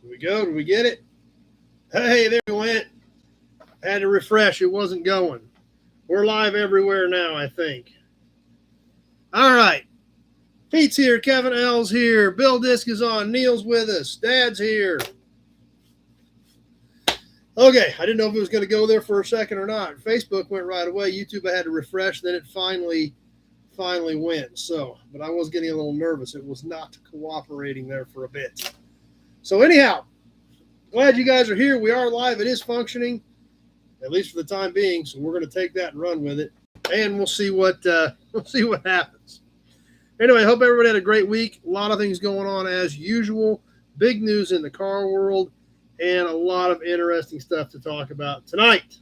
Here we go. Did we get it? Hey, there we went. I had to refresh. It wasn't going. We're live everywhere now, I think. All right. Pete's here. Kevin L's here. Bill Disk is on. Neil's with us. Dad's here. Okay. I didn't know if it was going to go there for a second or not. Facebook went right away. YouTube, I had to refresh. Then it finally went. So, but I was getting a little nervous. It was not cooperating there for a bit. So anyhow, glad you guys are here. We are live. It is functioning, at least for the time being. So we're going to take that and run with it, and we'll see what happens. Anyway, I hope everybody had a great week. A lot of things going on as usual. Big news in the car world, and a lot of interesting stuff to talk about tonight.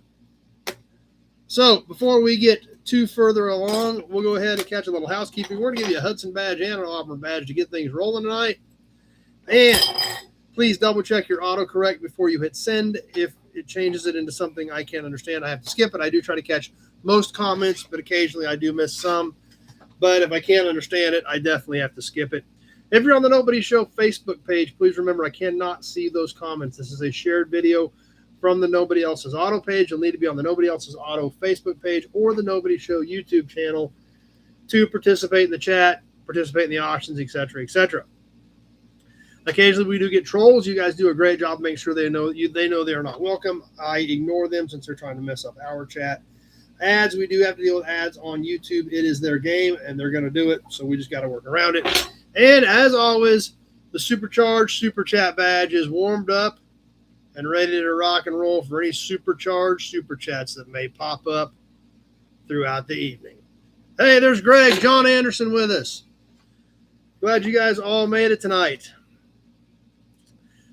So before we get too further along, we'll go ahead and catch a little housekeeping. We're going to give you a Hudson badge and an Auburn badge to get things rolling tonight. And please double check your autocorrect before you hit send. If it changes it into something I can't understand, I have to skip it. I do try to catch most comments, but occasionally I do miss some. But if I can't understand it, I definitely have to skip it. If you're on the Nobody Show Facebook page, please remember I cannot see those comments. This is a shared video from the Nobody Else's Auto page. You'll need to be on the Nobody Else's Auto Facebook page or the Nobody Show YouTube channel to participate in the chat, participate in the auctions, etc., etc. Occasionally we do get trolls. You guys do a great job making sure they know they are not welcome. I ignore them since they're trying to mess up our chat. Ads, we do have to deal with ads on YouTube. It is their game, and they're going to do it, so we just got to work around it. And as always, the Supercharged Super Chat badge is warmed up and ready to rock and roll for any supercharged Super Chats that may pop up throughout the evening. Hey, there's Greg, John Anderson with us. Glad you guys all made it tonight.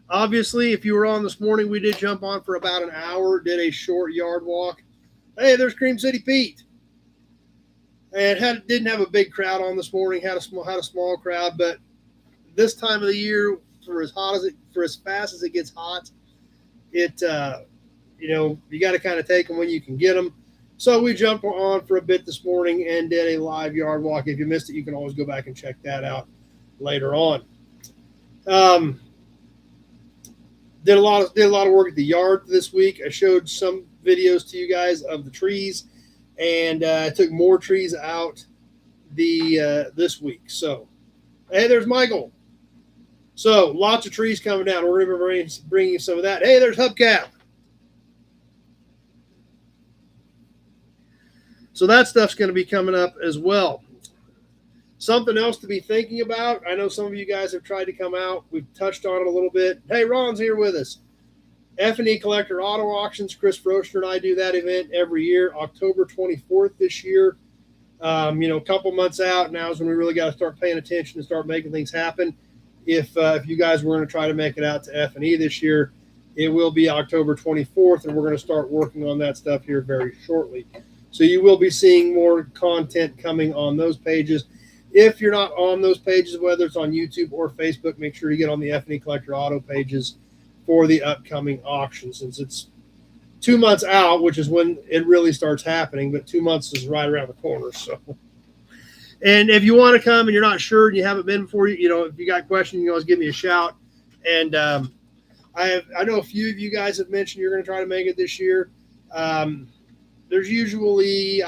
Obviously, if you were on this morning, we did jump on for about an hour, did a short yard walk. Hey, there's Cream City Pete. And didn't have a big crowd on this morning, had a small crowd, but this time of the year, for as fast as it gets hot, you got to kind of take them when you can get them. So we jumped on for a bit this morning and did a live yard walk. If you missed it, you can always go back and check that out later on. Did a lot of work at the yard this week. I showed some videos to you guys of the trees, and I took more trees out this week. So, hey, there's Michael. So, lots of trees coming down. We're going to be bringing you some of that. Hey, there's Hubcap. So that stuff's going to be coming up as well. Something else to be thinking about. I know some of you guys have tried to come out. We've touched on it a little bit. Hey, Ron's here with us. F&E Collector Auto Auctions. Chris Froster and I do that event every year, October 24th this year. A couple months out. Now is when we really got to start paying attention and start making things happen. If you guys were going to try to make it out to F&E this year, it will be October 24th, and we're going to start working on that stuff here very shortly. So you will be seeing more content coming on those pages. If you're not on those pages, whether it's on YouTube or Facebook, make sure you get on the F&E Collector Auto pages for the upcoming auction, since it's 2 months out, which is when it really starts happening, but 2 months is right around the corner. So, and if you want to come and you're not sure and you haven't been before, if you got questions, you can always give me a shout. And I know a few of you guys have mentioned you're going to try to make it this year. There's usually,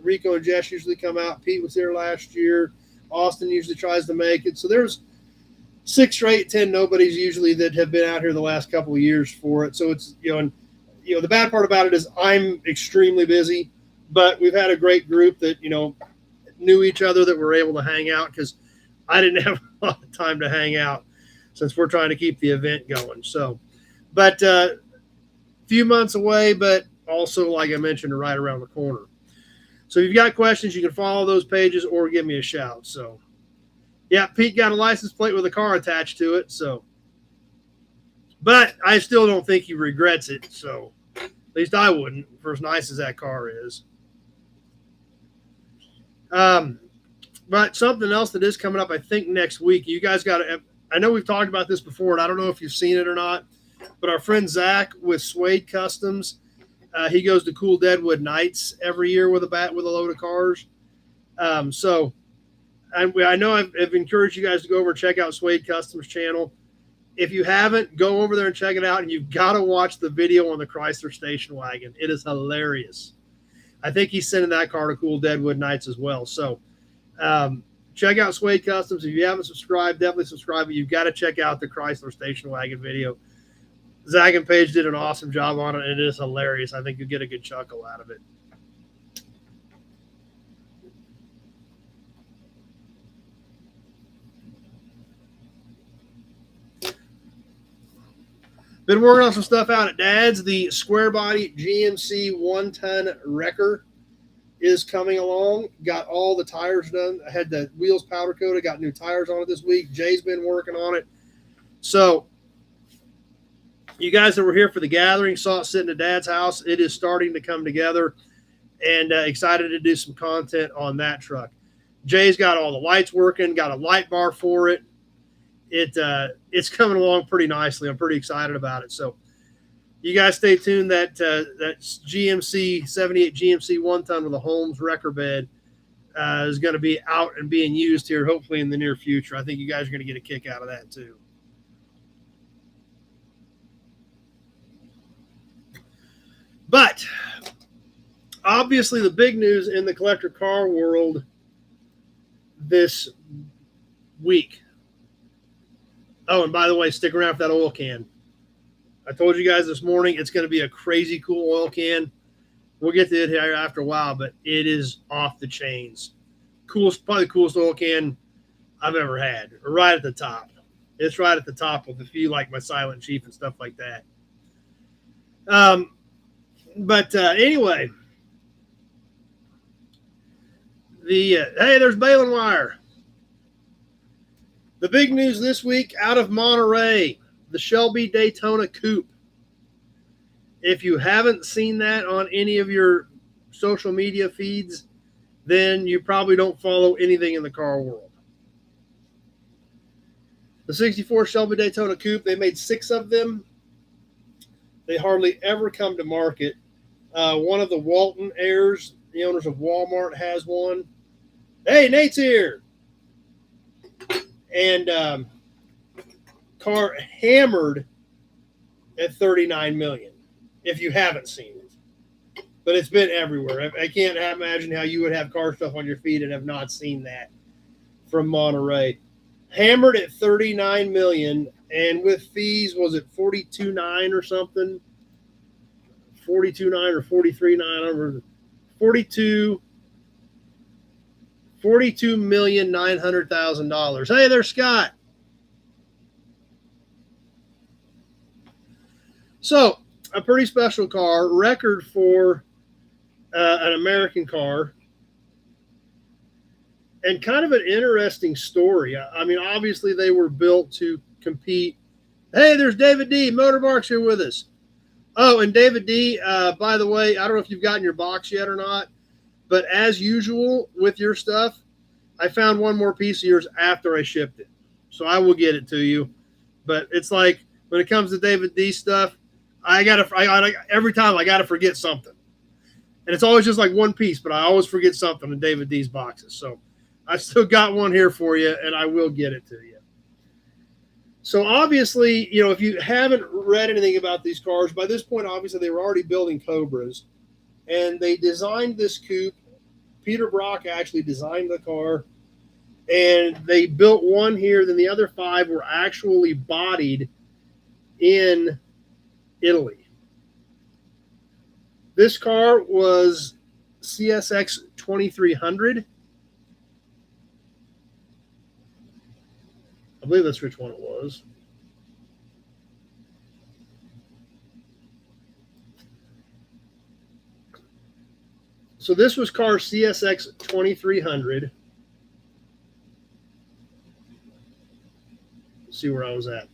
Rico and Jess usually come out. Pete was there last year. Austin usually tries to make it. So there's 6 or 8, 10 nobodies usually that have been out here the last couple of years for it. So it's, the bad part about it is I'm extremely busy, but we've had a great group that, knew each other, that were able to hang out, because I didn't have a lot of time to hang out since we're trying to keep the event going. So, but a few months away, but also, like I mentioned, right around the corner. So if you've got questions, you can follow those pages or give me a shout. So, yeah, Pete got a license plate with a car attached to it. So, but I still don't think he regrets it. So, at least I wouldn't, for as nice as that car is. But something else that is coming up, I think, next week. You guys got to – I know we've talked about this before, and I don't know if you've seen it or not, but our friend Zach with Suede Customs – he goes to Cool Deadwood Nights every year with a load of cars. So I know I've encouraged you guys to go over and check out Suede Customs channel. if you haven't, go over there and check it out. And you've got to watch the video on the Chrysler station wagon. It is hilarious. I think he's sending that car to Cool Deadwood Nights as well. So check out Suede Customs. If you haven't subscribed, definitely subscribe. But you've got to check out the Chrysler station wagon video. Zach and Paige did an awesome job on it, and it is hilarious. I think you'll get a good chuckle out of it. Been working on some stuff out at Dad's. The square body GMC 1-ton wrecker is coming along. Got all the tires done. I had the wheels powder coated. Got new tires on it this week. Jay's been working on it. So you guys that were here for the gathering saw it sitting at Dad's house. It is starting to come together, and excited to do some content on that truck. Jay's got all the lights working. Got a light bar for it. It's coming along pretty nicely. I'm pretty excited about it. So you guys stay tuned. That GMC 78 GMC 1-ton with a Holmes wrecker bed is going to be out and being used here, hopefully in the near future. I think you guys are going to get a kick out of that too. But obviously the big news in the collector car world this week. Oh, and by the way, stick around for that oil can. I told you guys this morning it's going to be a crazy cool oil can. We'll get to it here after a while, but it is off the chains. Coolest, probably the coolest oil can I've ever had. Right at the top. It's right at the top with a few like my Silent Chief and stuff like that. Anyway, hey, there's baling wire. The big news this week out of Monterey, the Shelby Daytona Coupe. If you haven't seen that on any of your social media feeds, then you probably don't follow anything in the car world. The 64 Shelby Daytona Coupe, they made 6 of them. They hardly ever come to market. One of the Walton heirs, the owners of Walmart, has one. Hey, Nate's here. And car hammered at $39 million, if you haven't seen it. But it's been everywhere. I can't imagine how you would have car stuff on your feed and have not seen that from Monterey. Hammered at $39 million, and with fees, was it $42.9 or something? $42.9 or $43.9? I don't remember. $42,900,000. Hey there, Scott. So, a pretty special car, record for an American car, and kind of an interesting story. I mean, obviously they were built to compete. Hey, there's David D. Motorbarks here with us. Oh, and David D., by the way, I don't know if you've gotten your box yet or not, but as usual with your stuff, I found one more piece of yours after I shipped it. So I will get it to you. But it's like when it comes to David D stuff, every time I got to forget something. And it's always just like one piece, but I always forget something in David D's boxes. So I still got one here for you, and I will get it to you. So obviously, if you haven't read anything about these cars, by this point, obviously they were already building Cobras. And they designed this coupe. Peter Brock actually designed the car. And they built one here. Then the other 5 were actually bodied in Italy. This car was CSX 2300. I believe that's which one it was. So this was car CSX 2300. Let's see where I was at.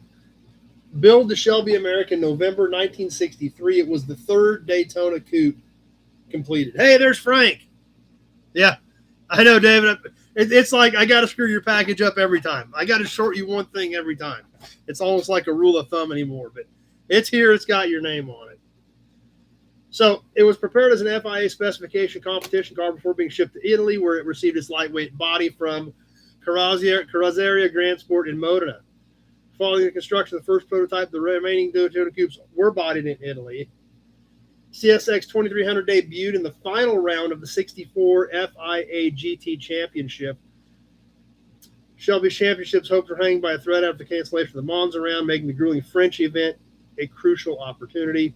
Build the Shelby American, November 1963. It was the 3rd Daytona Coupe completed. Hey, there's Frank. Yeah, I know, David. It's like I got to screw your package up every time. I got to short you one thing every time. It's almost like a rule of thumb anymore, but it's here. It's got your name on it. So it was prepared as an FIA specification competition car before being shipped to Italy, where it received its lightweight body from Carrozzeria Grand Sport in Modena. Following the construction of the first prototype, the remaining Daytona coupes were bodied in Italy. CSX 2300 debuted in the final round of the 64 FIA GT Championship. Shelby Championship's hopes were hanging by a thread after the cancellation of the Monza round, making the grueling French event a crucial opportunity.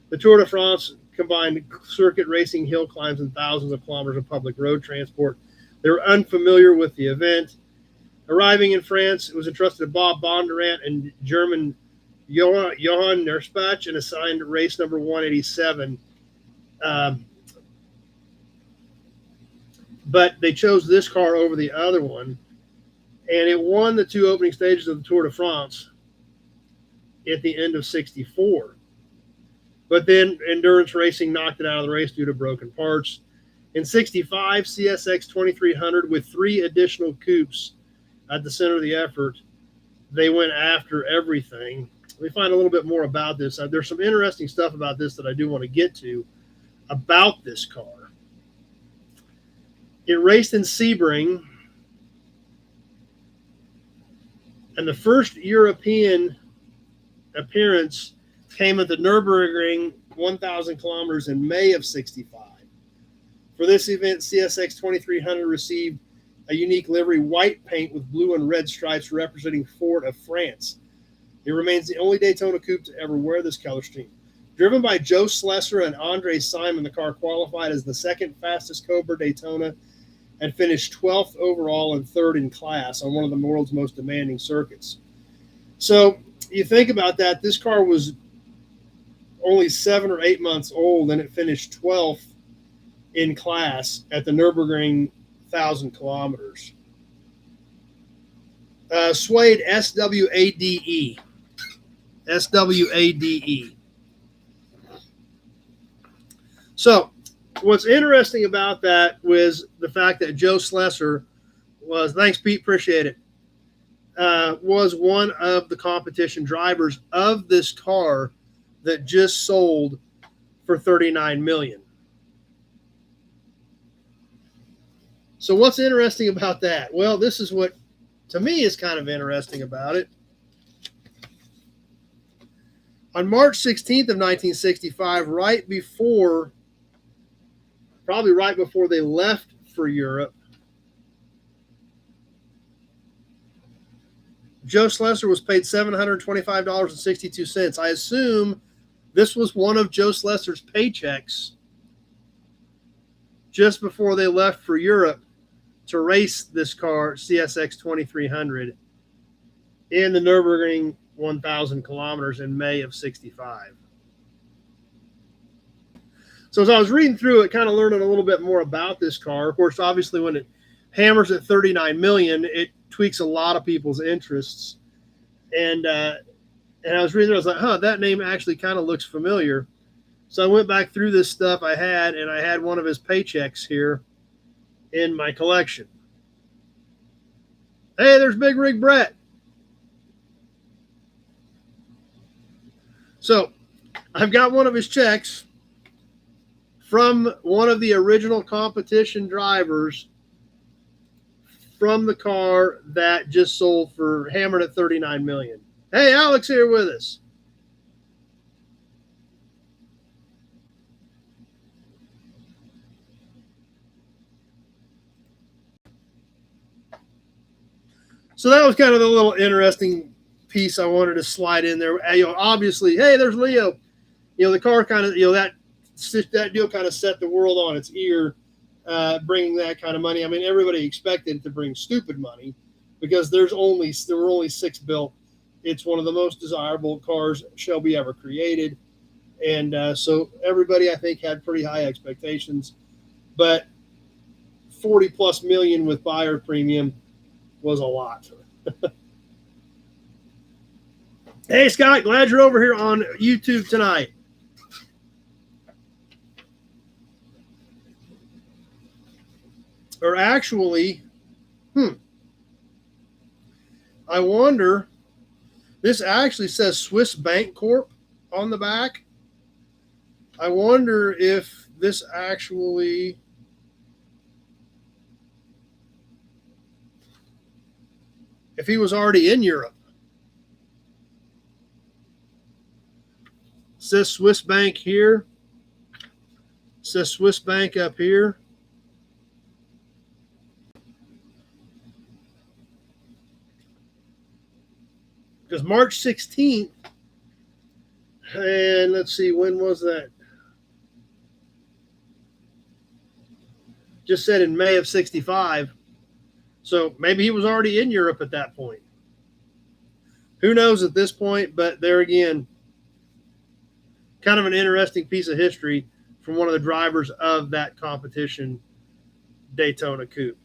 The Tour de France combined circuit racing, hill climbs, and thousands of kilometers of public road transport. They were unfamiliar with the event. Arriving in France, it was entrusted to Bob Bondurant and German Johann Nerspach and assigned race number 187. But they chose this car over the other one, and it won the two opening stages of the Tour de France at the end of 64. But then endurance racing knocked it out of the race due to broken parts. In 65, CSX 2300 with 3 additional coupes at the center of the effort, they went after everything. Let me find a little bit more about this. There's some interesting stuff about this that I do want to get to about this car. It raced in Sebring, and the first European appearance came at the Nürburgring 1,000 kilometers in May of 65. For this event, CSX 2300 received a unique livery, white paint with blue and red stripes representing Ford of France. It remains the only Daytona coupe to ever wear this color scheme. Driven by Joe Slesser and Andre Simon, the car qualified as the second fastest Cobra Daytona and finished 12th overall and 3rd in class on one of the world's most demanding circuits. So you think about that, this car was only 7 or 8 months old, and it finished 12th in class at the Nürburgring 1,000 kilometers. Suede, S-W-A-D-E. S-W-A-D-E. So what's interesting about that was the fact that Joe Slesser was, thanks Pete, appreciate it, was one of the competition drivers of this car that just sold for $39 million. So what's interesting about that? Well, this is what, to me, is kind of interesting about it. On March 16th of 1965, probably right before they left for Europe, Joe Slesser was paid $725.62. I assume this was one of Joe Slesser's paychecks just before they left for Europe to race this car, CSX 2300, in the Nürburgring 1,000 kilometers in May of 65. So as I was reading through it, kind of learning a little bit more about this car, of course, obviously when it hammers at $39 million, it tweaks a lot of people's interests. And I was reading it, I was like, that name actually kind of looks familiar. So I went back through this stuff I had, and I had one of his paychecks here in my collection. Hey, there's Big Rig Brett. So I've got one of his checks from one of the original competition drivers from the car that just sold for hammered at $39 million. Hey, Alex here with us. So that was kind of the little interesting piece I wanted to slide in there. Obviously, hey, there's Leo. The car kind of, that deal kind of set the world on its ear, bringing that kind of money. I mean, everybody expected it to bring stupid money because there were only 6 built. It's one of the most desirable cars Shelby ever created. And so everybody, I think, had pretty high expectations. But 40 plus million with buyer premium was a lot. Hey, Scott, glad you're over here on YouTube tonight. Or actually, I wonder, this actually says Swiss Bank Corp on the back. I wonder if this actually, if he was already in Europe. says Swiss Bank here. Says Swiss Bank up here. Because March 16th, and let's see, when was that? Just said in May of 65. So maybe he was already in Europe at that point. Who knows at this point, but there again, kind of an interesting piece of history from one of the drivers of that competition, Daytona Coupe.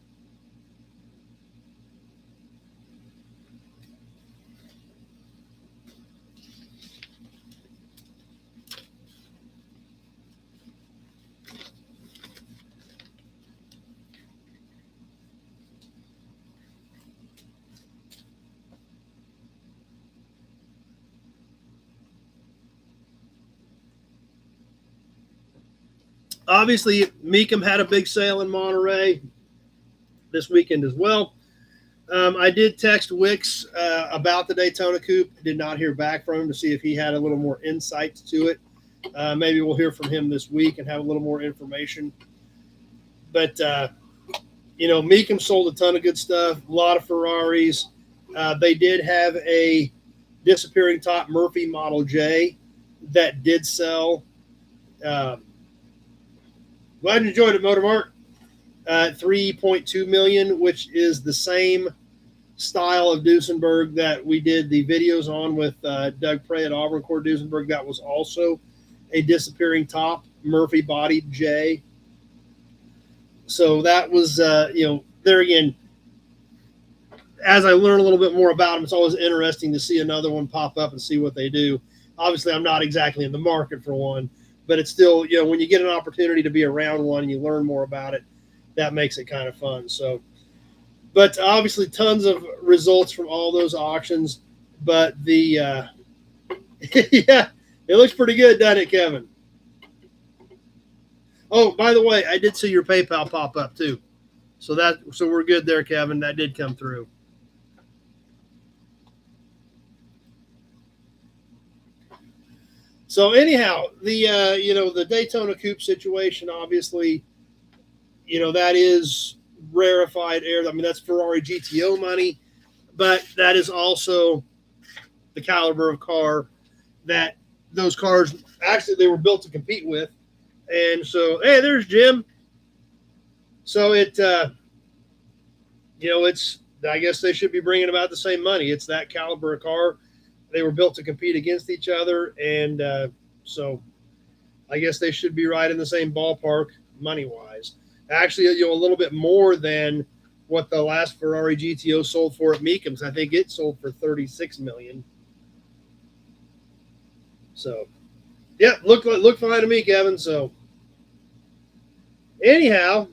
Obviously, Mecum had a big sale in Monterey this weekend as well. I did text Wicks about the Daytona Coupe. Did not hear back from him to see if he had a little more insight to it. Maybe we'll hear from him this week and have a little more information. But, Mecum sold a ton of good stuff, a lot of Ferraris. They did have a disappearing top Murphy Model J that did sell. Glad you enjoyed it, Motormark. 3.2 million, which is the same style of Duesenberg that we did the videos on with Doug Prey at Auburn Court Duesenberg. That was also a disappearing top Murphy bodied J. So that was, there again, as I learn a little bit more about them, it's always interesting to see another one pop up and see what they do. Obviously, I'm not exactly in the market for one, but it's still, when you get an opportunity to be around one and you learn more about it, that makes it kind of fun. So, but obviously tons of results from all those auctions, but the, yeah, it looks pretty good, doesn't it, Kevin? Oh, by the way, I did see your PayPal pop up too. So we're good there, Kevin. That did come through. So anyhow, the Daytona Coupe situation, obviously, that is rarefied air. I mean, that's Ferrari GTO money, but that is also the caliber of car that those cars, actually, they were built to compete with. And so, hey, there's Jim. So it's, I guess they should be bringing about the same money. It's that caliber of car. They were built to compete against each other. And so I guess they should be right in the same ballpark money-wise. Actually, a little bit more than what the last Ferrari GTO sold for at Mecum's. I think it sold for $36 million. So, yeah, look fine to me, Kevin. So, anyhow,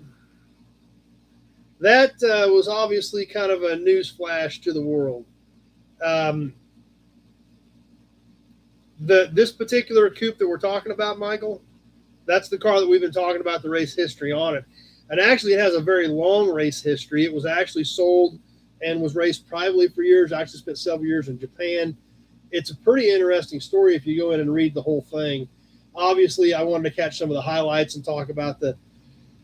that was obviously kind of a news flash to the world. This particular coupe that we're talking about, Michael, that's the car that we've been talking about, the race history on it. And actually, it has a very long race history. It was actually sold and was raced privately for years. I actually spent several years in Japan. It's a pretty interesting story if you go in and read the whole thing. Obviously, I wanted to catch some of the highlights and talk about the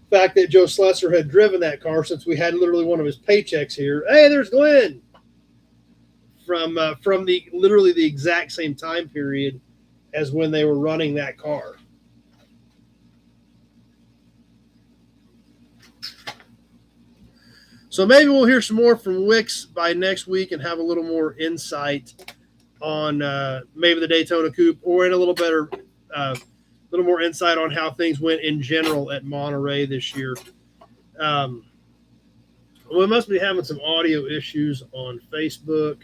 fact that Joe Slesser had driven that car since we had literally one of his paychecks here. Hey, there's Glenn from literally the exact same time period as when they were running that car. So maybe we'll hear some more from Wicks by next week and have a little more insight on maybe the Daytona Coupe, or in a little more insight on how things went in general at Monterey this year. We must be having some audio issues on Facebook.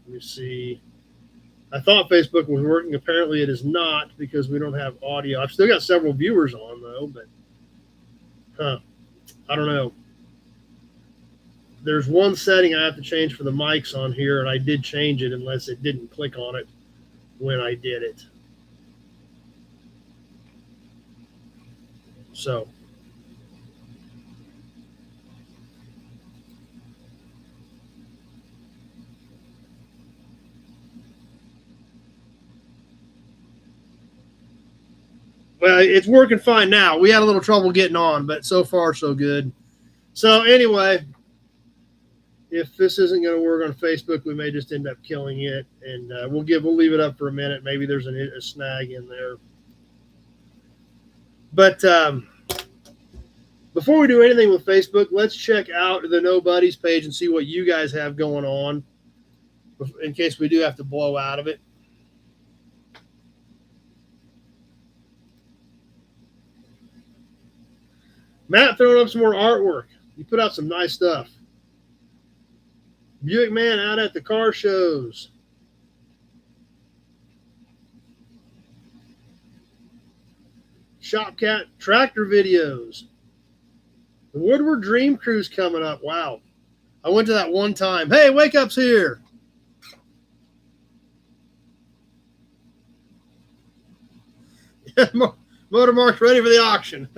Let me see. I thought Facebook was working. Apparently it is not, because we don't have audio. I've still got several viewers on, though, but I don't know. There's one setting I have to change for the mics on here, and I did change it unless it didn't click on it when I did it. So, Well, it's working fine now. We had a little trouble getting on, but so far so good. So anyway, if this isn't going to work on Facebook, we may just end up killing it, and we'll leave it up for a minute. Maybe there's a snag in there. But before we do anything with Facebook, let's check out the No Buddies page and see what you guys have going on, in case we do have to blow out of it. Matt throwing up some more artwork. You put out some nice stuff. Buick Man out at the car shows. Shopcat tractor videos. The Woodward Dream Cruise coming up. Wow. I went to that one time. Hey, Wake Up's here. Motormark's ready for the auction.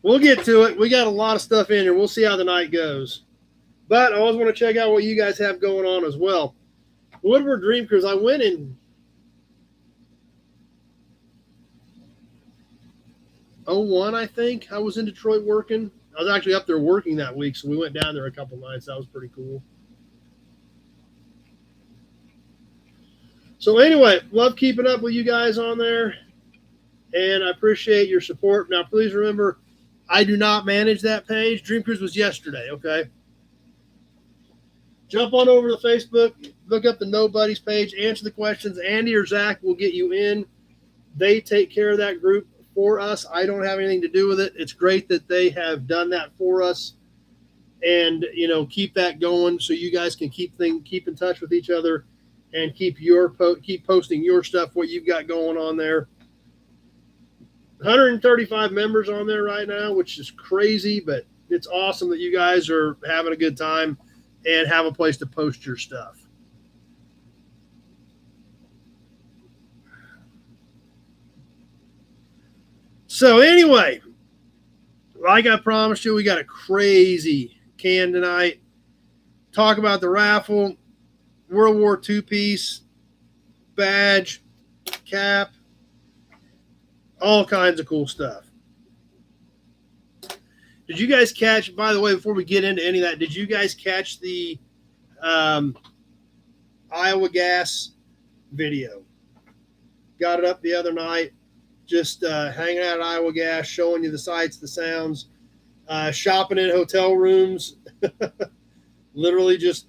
We'll get to it. We got a lot of stuff in here. We'll see how the night goes. But I always want to check out what you guys have going on as well. Woodward Dream Cruise. I went in 2001, I think. I was in Detroit working. I was actually up there working that week, so we went down there a couple nights. That was pretty cool. So anyway, love keeping up with you guys on there, and I appreciate your support. Now, please remember, I do not manage that page. Dream Cruise was yesterday, okay? Jump on over to Facebook, look up the No Buddies page, answer the questions. Andy or Zach will get you in. They take care of that group for us. I don't have anything to do with it. It's great that they have done that for us, and keep that going so you guys can keep in touch with each other and keep posting your stuff, what you've got going on there. 135 members on there right now, which is crazy, but it's awesome that you guys are having a good time and have a place to post your stuff. So anyway, like I promised you, we got a crazy can tonight. Talk about the raffle, World War II piece, badge, cap, all kinds of cool stuff. Did you guys catch, by the way, before we get into any of that, did you guys catch the Iowa Gas video? Got it up the other night. Just hanging out at Iowa Gas, showing you the sights, the sounds, shopping in hotel rooms. Literally just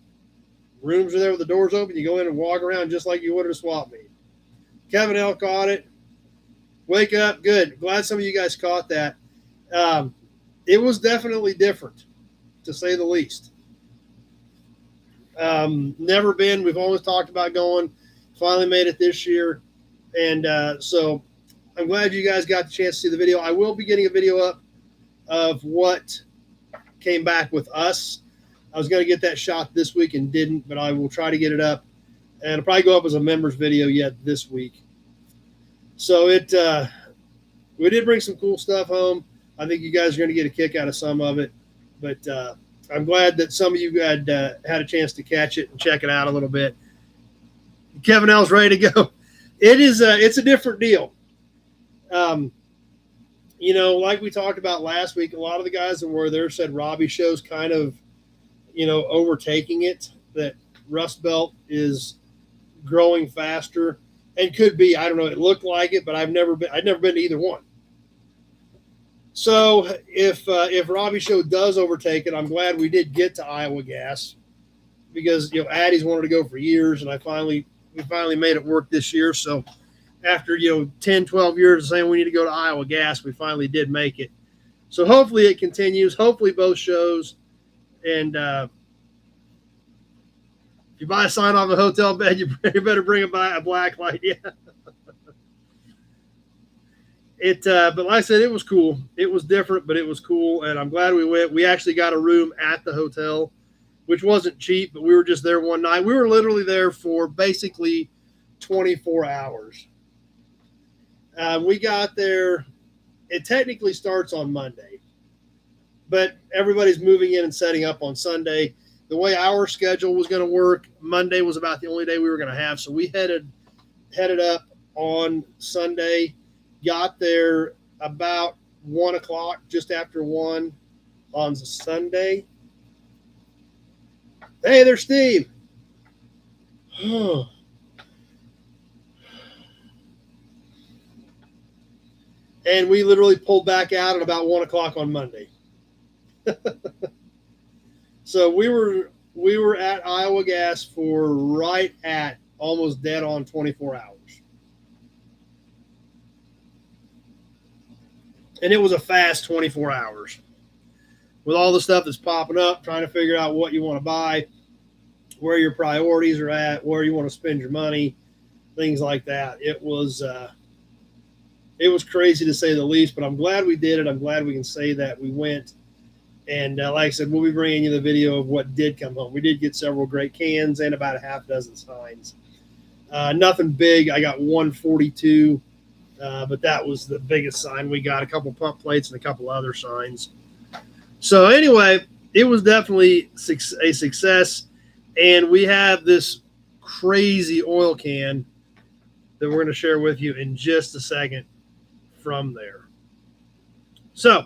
rooms are there with the doors open. You go in and walk around just like you would at a swap meet. Kevin L. caught it. Wake Up. Good. Glad some of you guys caught that. It was definitely different, to say the least. Never been. We've always talked about going. Finally made it this year. And so I'm glad you guys got the chance to see the video. I will be getting a video up of what came back with us. I was going to get that shot this week and didn't, but I will try to get it up. And it'll probably go up as a members video yet this week. So we did bring some cool stuff home. I think you guys are going to get a kick out of some of it. But I'm glad that some of you had a chance to catch it and check it out a little bit. Kevin L's ready to go. It's a different deal. Like we talked about last week, a lot of the guys that were there said Robbie Show's kind of, overtaking it, that Rust Belt is growing faster and could be. I don't know. It looked like it, but I'd never been to either one. So if Robbie Show does overtake it, I'm glad we did get to Iowa Gas, because Addie's wanted to go for years, and we finally made it work this year. So after 10, 12 years of saying we need to go to Iowa Gas, we finally did make it. So hopefully it continues. Hopefully both shows. And if you buy a sign off a hotel bed, you better bring a black light. Yeah. But like I said, it was cool. It was different, but it was cool, and I'm glad we went. We actually got a room at the hotel, which wasn't cheap, but we were just there one night. We were literally there for basically 24 hours. We got there. It technically starts on Monday, but everybody's moving in and setting up on Sunday. The way our schedule was going to work, Monday was about the only day we were going to have, so we headed up on Sunday. Got there about 1 o'clock, just after 1 on Sunday. Hey there, Steve. And we literally pulled back out at about 1 o'clock on Monday. So we were at Iowa Gas for right at almost dead on 24 hours. And it was a fast 24 hours. With all the stuff that's popping up, trying to figure out what you want to buy, where your priorities are at, where you want to spend your money, things like that. It was crazy to say the least, but I'm glad we did it. I'm glad we can say that we went. And like I said, we'll be bringing you the video of what did come home. We did get several great cans and about a half dozen signs. Nothing big. I got 142, but that was the biggest sign we got. A couple pump plates and a couple other signs. So anyway, it was definitely a success. And we have this crazy oil can that we're going to share with you in just a second from there. So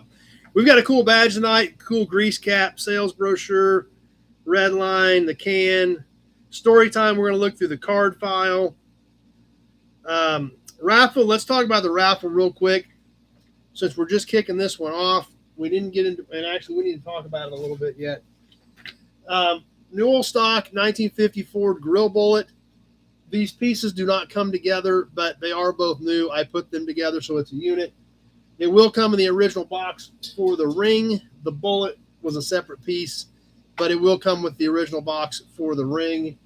we've got a cool badge tonight, cool grease cap, sales brochure, red line, the can. Story time, we're going to look through the card file. Raffle, let's talk about the raffle real quick. Since we're just kicking this one off, we didn't get into, and actually we need to talk about it a little bit yet. Newell stock 1950 Ford grill bullet. These pieces do not come together, but they are both new. I put them together so it's a unit. It will come in the original box for the ring. The bullet was a separate piece, but it will come with the original box for the ring.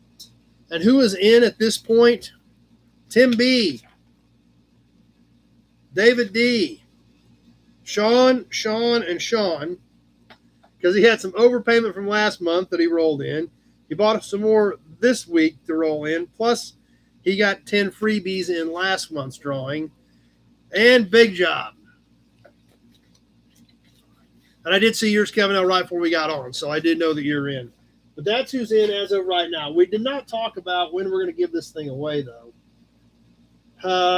And who is in at this point? Tim B, David D, Sean, and Sean, because he had some overpayment from last month that he rolled in. He bought some more this week to roll in. Plus, he got 10 freebies in last month's drawing. And Big Job. And I did see yours coming out right before we got on, so I did know that you're in. But that's who's in as of right now. We did not talk about when we're going to give this thing away, though.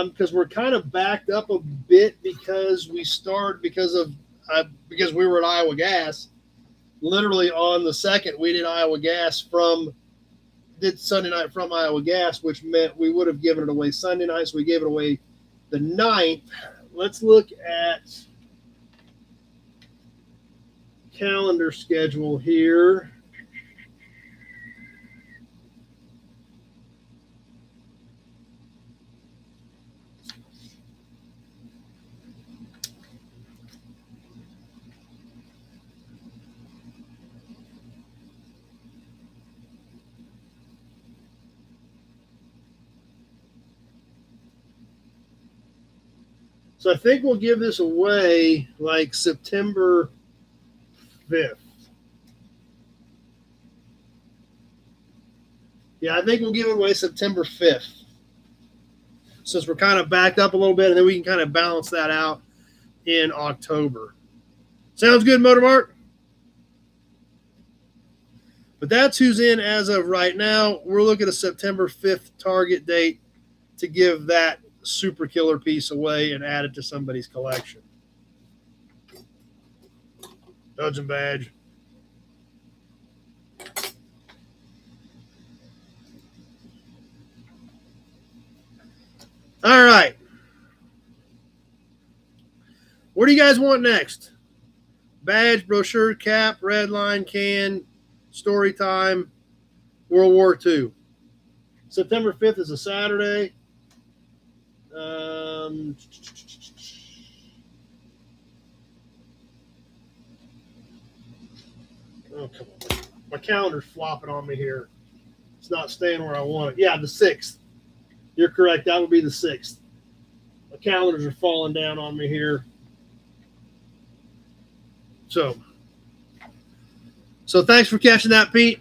Because we're kind of backed up a bit because we were at Iowa Gas. Literally on the 2nd, we did Iowa Gas did Sunday night from Iowa Gas, which meant we would have given it away Sunday night, so we gave it away the 9th. Let's look at calendar schedule here. So I think we'll give this away like September 5th. Yeah, I think we'll give it away September 5th. Since we're kind of backed up a little bit, and then we can kind of balance that out in October. Sounds good, Motor Mart? But that's who's in as of right now. We're looking at a September 5th target date to give that super killer piece away and add it to somebody's collection. Dodging badge. All right. What do you guys want next? Badge, brochure, cap, red line, can, story time, World War II. September 5th is a Saturday. Oh, come on. My calendar's flopping on me here. It's not staying where I want it. Yeah, the 6th. You're correct. That would be the 6th. My calendars are falling down on me here. So thanks for catching that, Pete.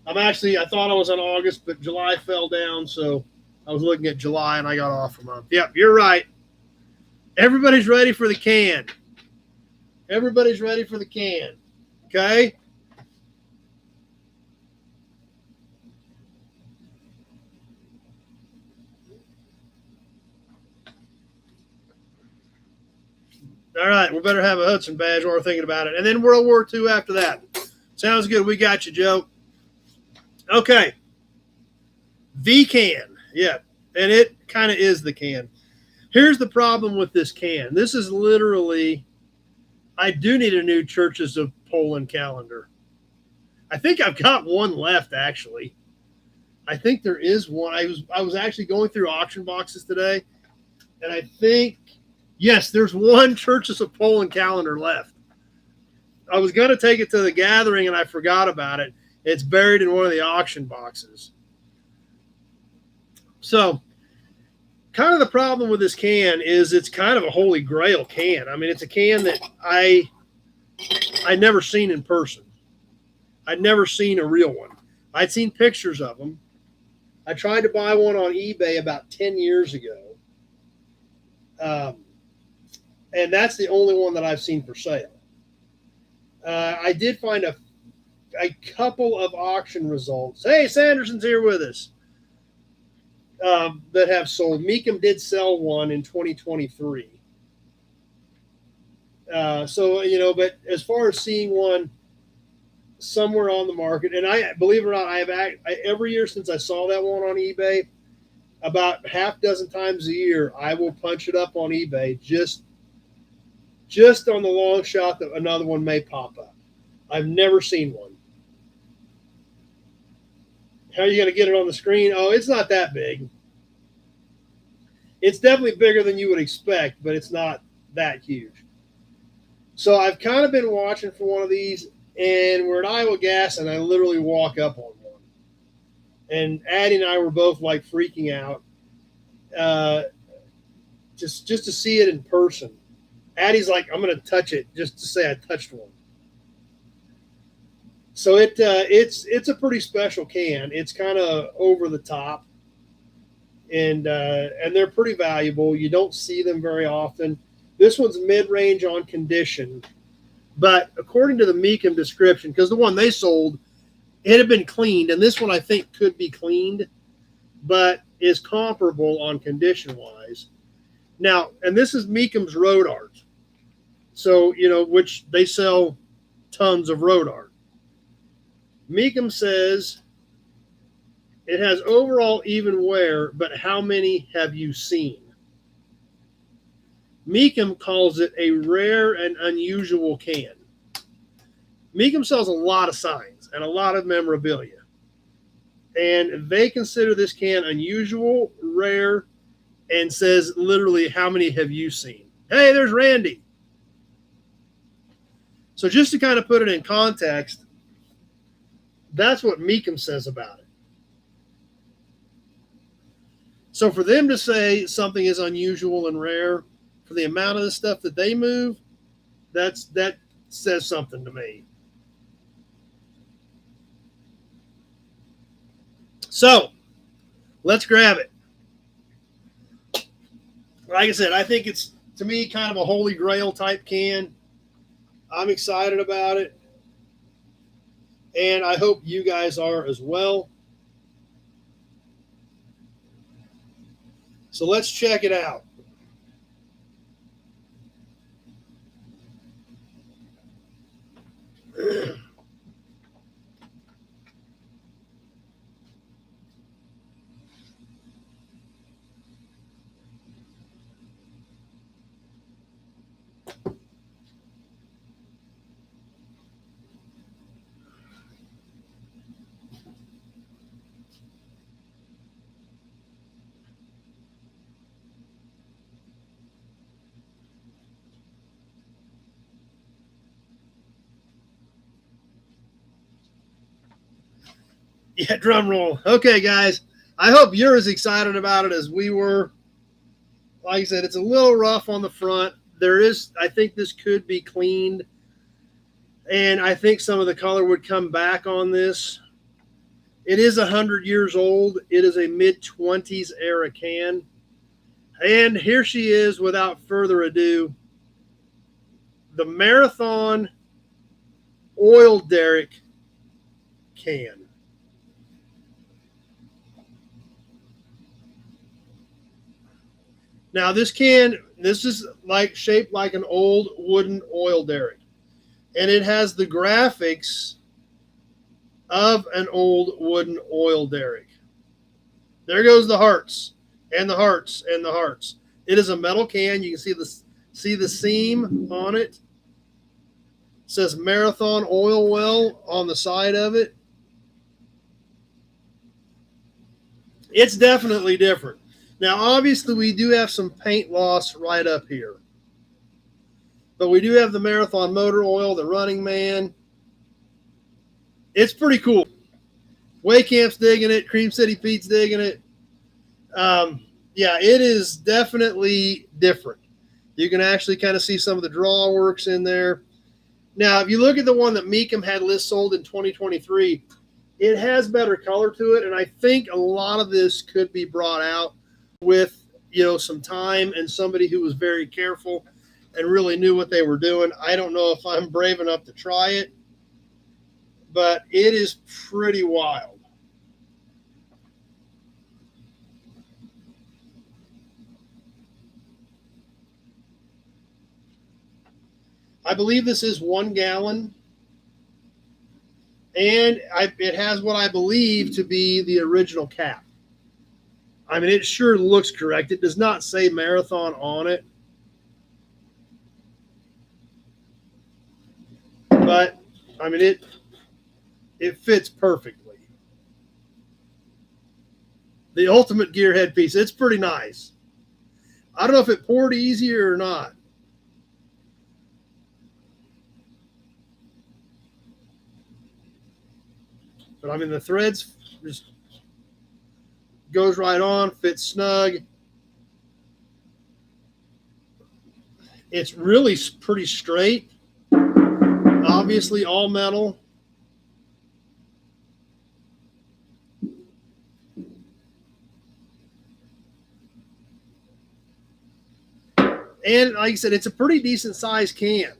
I thought I was on August, but July fell down, so I was looking at July and I got off a month. Yep, you're right. Everybody's ready for the can. Everybody's ready for the can. Okay? All right, we better have a Hudson badge while we're thinking about it. And then World War II after that. Sounds good. We got you, Joe. Okay. The can. Yeah. And it kind of is the can. Here's the problem with this can. This is literally, I do need a new Churches of Poland calendar. I think I've got one left, actually. I think there is one. I was actually going through auction boxes today, and I think, yes, there's one Churches of Poland calendar left. I was going to take it to the gathering, and I forgot about it. It's buried in one of the auction boxes. So, kind of the problem with this can is it's kind of a holy grail can. I mean, it's a can that I'd never seen in person. I'd never seen a real one. I'd seen pictures of them. I tried to buy one on eBay about 10 years ago. And that's the only one that I've seen for sale. I did find a couple of auction results. Hey, Sanderson's here with us. That have sold. Meekum did sell one in 2023. So, but as far as seeing one somewhere on the market, and I believe it or not, every year since I saw that one on eBay, about half dozen times a year, I will punch it up on eBay just on the long shot that another one may pop up. I've never seen one. How are you going to get it on the screen? Oh, it's not that big. It's definitely bigger than you would expect, but it's not that huge. So I've kind of been watching for one of these, and we're at Iowa Gas, and I literally walk up on one. And Addie and I were both like freaking out, just to see it in person. Addie's like, I'm going to touch it just to say I touched one. So it's a pretty special can. It's kind of over the top, and they're pretty valuable. You don't see them very often. This one's mid-range on condition, but according to the Meekum description, because the one they sold, it had been cleaned, and this one I think could be cleaned, but is comparable on condition-wise. Now, and this is Meekum's road art, so which they sell tons of road art. Meekum says it has overall even wear, but how many have you seen? Meekum calls it a rare and unusual can. Meekum sells a lot of signs and a lot of memorabilia, and they consider this can unusual, rare, and says literally, how many have you seen? Hey, there's Randy. So just to kind of put it in context, that's what Meekum says about it. So for them to say something is unusual and rare for the amount of the stuff that they move, that says something to me. So let's grab it. Like I said, I think it's, to me, kind of a holy grail type can. I'm excited about it. And I hope you guys are as well. So let's check it out. Yeah, drum roll. Okay, guys. I hope you're as excited about it as we were. Like I said, it's a little rough on the front. I think this could be cleaned. And I think some of the color would come back on this. It is 100 years old. It is a mid-20s era can. And here she is, without further ado, the Marathon Oil Derrick can. Now, this can, This is like shaped like an old wooden oil derrick. And it has the graphics of an old wooden oil derrick. There goes the hearts and the hearts and the hearts. It is a metal can. You can see the seam on it. It says Marathon Oil Well on the side of it. It's definitely different. Now, obviously, we do have some paint loss right up here. But we do have the Marathon motor oil, the Running Man. It's pretty cool. Waycamp's digging it. Cream City Pete's digging it. Yeah, it is definitely different. You can actually kind of see some of the draw works in there. Now, if you look at the one that Meekum had list sold in 2023, it has better color to it, and I think a lot of this could be brought out with, some time and somebody who was very careful and really knew what they were doing. I don't know if I'm brave enough to try it, but it is pretty wild. I believe this is 1 gallon, and it has what I believe to be the original cap. I mean, it sure looks correct. It does not say Marathon on it. But, I mean, it fits perfectly. The ultimate Gearhead piece. It's pretty nice. I don't know if it poured easier or not. But, I mean, the threads just goes right on, fits snug. It's really pretty straight. Obviously, all metal. And like I said, it's a pretty decent sized can.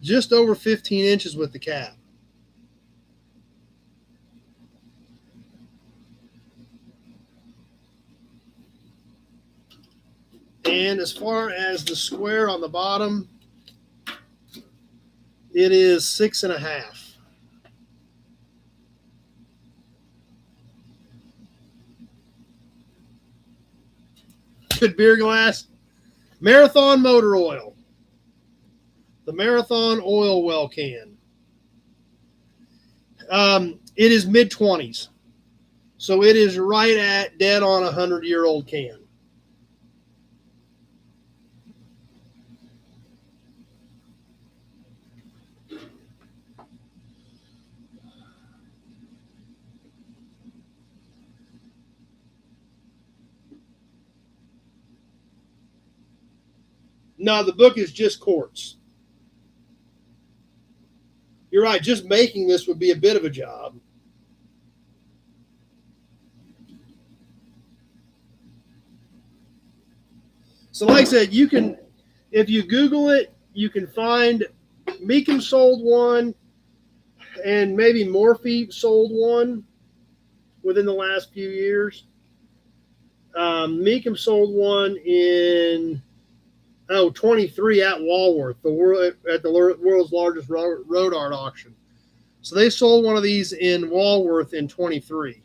Just over 15 inches with the cap. And as far as the square on the bottom, it is 6.5. Good beer glass. Marathon motor oil. The Marathon oil well can. It is mid-20s. So it is right at dead on a 100-year-old can. No, the book is just quartz. You're right. Just making this would be a bit of a job. So like I said, you can, if you Google it, you can find Meekum sold one and maybe Morphe sold one within the last few years. Meekum sold one in 23 at Walworth, at the world's largest road art auction. So they sold one of these in Walworth in 23.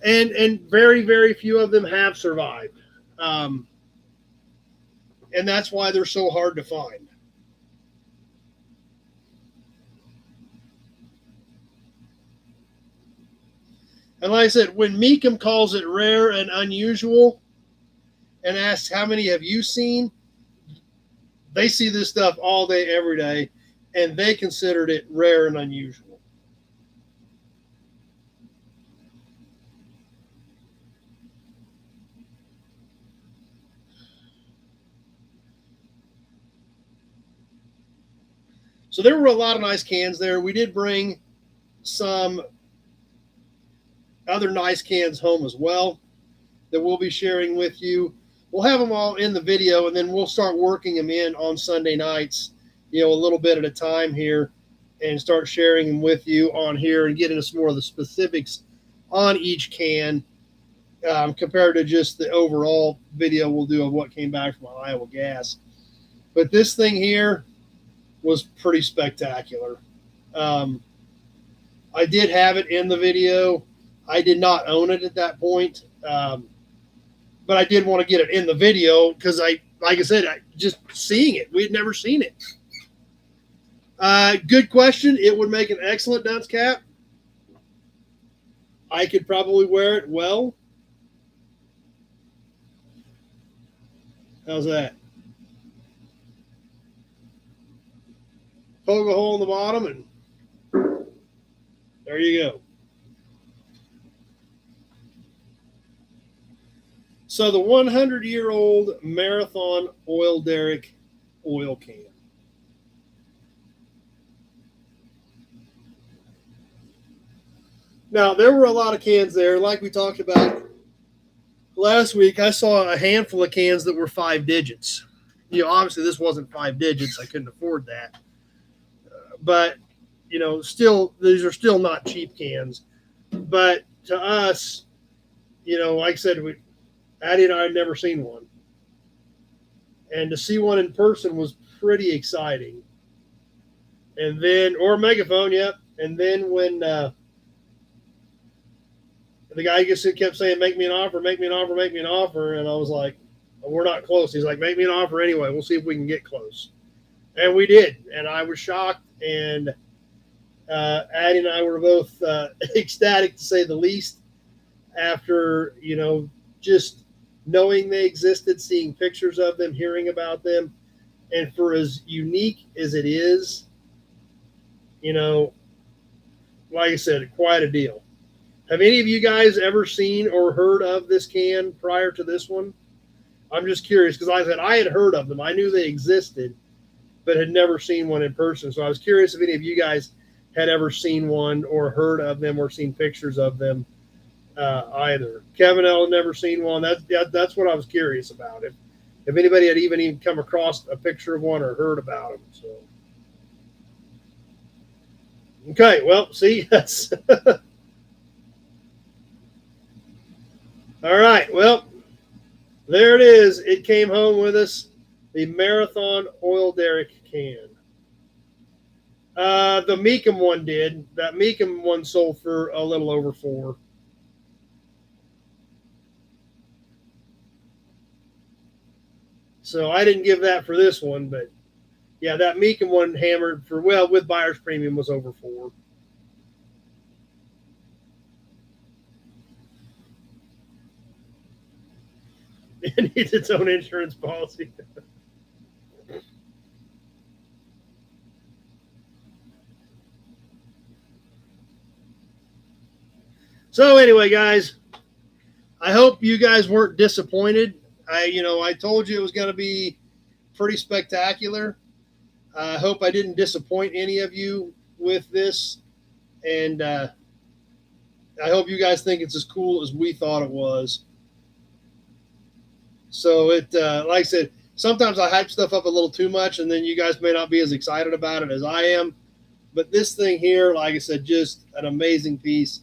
And very, very few of them have survived. And that's why they're so hard to find. And like I said, when Meekum calls it rare and unusual and asks how many have you seen, they see this stuff all day, every day, and they considered it rare and unusual. So there were a lot of nice cans there. We did bring some other nice cans home as well that we'll be sharing with you. We'll have them all in the video, and then we'll start working them in on Sunday nights, a little bit at a time here, and start sharing them with you on here and getting into some more of the specifics on each can compared to just the overall video we'll do of what came back from Iowa Gas. But this thing here was pretty spectacular. I did have it in the video. I did not own it at that point, but I did want to get it in the video because like I said, just seeing it, we had never seen it. Good question. It would make an excellent dunce cap. I could probably wear it well. How's that? Poke a hole in the bottom, and there you go. So the 100-year-old Marathon Oil Derrick oil can. Now, there were a lot of cans there. Like we talked about last week, I saw a handful of cans that were 5 digits. You know, obviously this wasn't 5 digits. I couldn't afford that. But, you know, still, these are still not cheap cans. But to us, you know, like I said, Addie and I had never seen one. And to see one in person was pretty exciting. And then, or megaphone, yep. And then when the guy just kept saying, make me an offer, make me an offer, make me an offer. And I was like, well, we're not close. He's like, make me an offer anyway. We'll see if we can get close. And we did. And I was shocked. And Addie and I were both ecstatic, to say the least, after, you know, just knowing they existed, seeing pictures of them, hearing about them. And for as unique as it is, you know, like I said, quite a deal. Have any of you guys ever seen or heard of this can prior to this one? I'm just curious because like I said, I had heard of them. I knew they existed, but had never seen one in person. So I was curious if any of you guys had ever seen one or heard of them or seen pictures of them either. Kevin L. had never seen one. That's what I was curious about. If anybody had even come across a picture of one or heard about them. So, okay, well, see, that's all right. Well, there it is. It came home with us, the Marathon Oil Derrick can. The Meekum one did. That Meekum one sold for a little over $4. So I didn't give that for this one, but yeah, that Meekum one hammered for, well, with buyer's premium was over $4. It needs its own insurance policy. So anyway, guys, I hope you guys weren't disappointed. I told you it was going to be pretty spectacular. I hope I didn't disappoint any of you with this. And I hope you guys think it's as cool as we thought it was. So like I said, sometimes I hype stuff up a little too much, and then you guys may not be as excited about it as I am. But this thing here, like I said, just an amazing piece.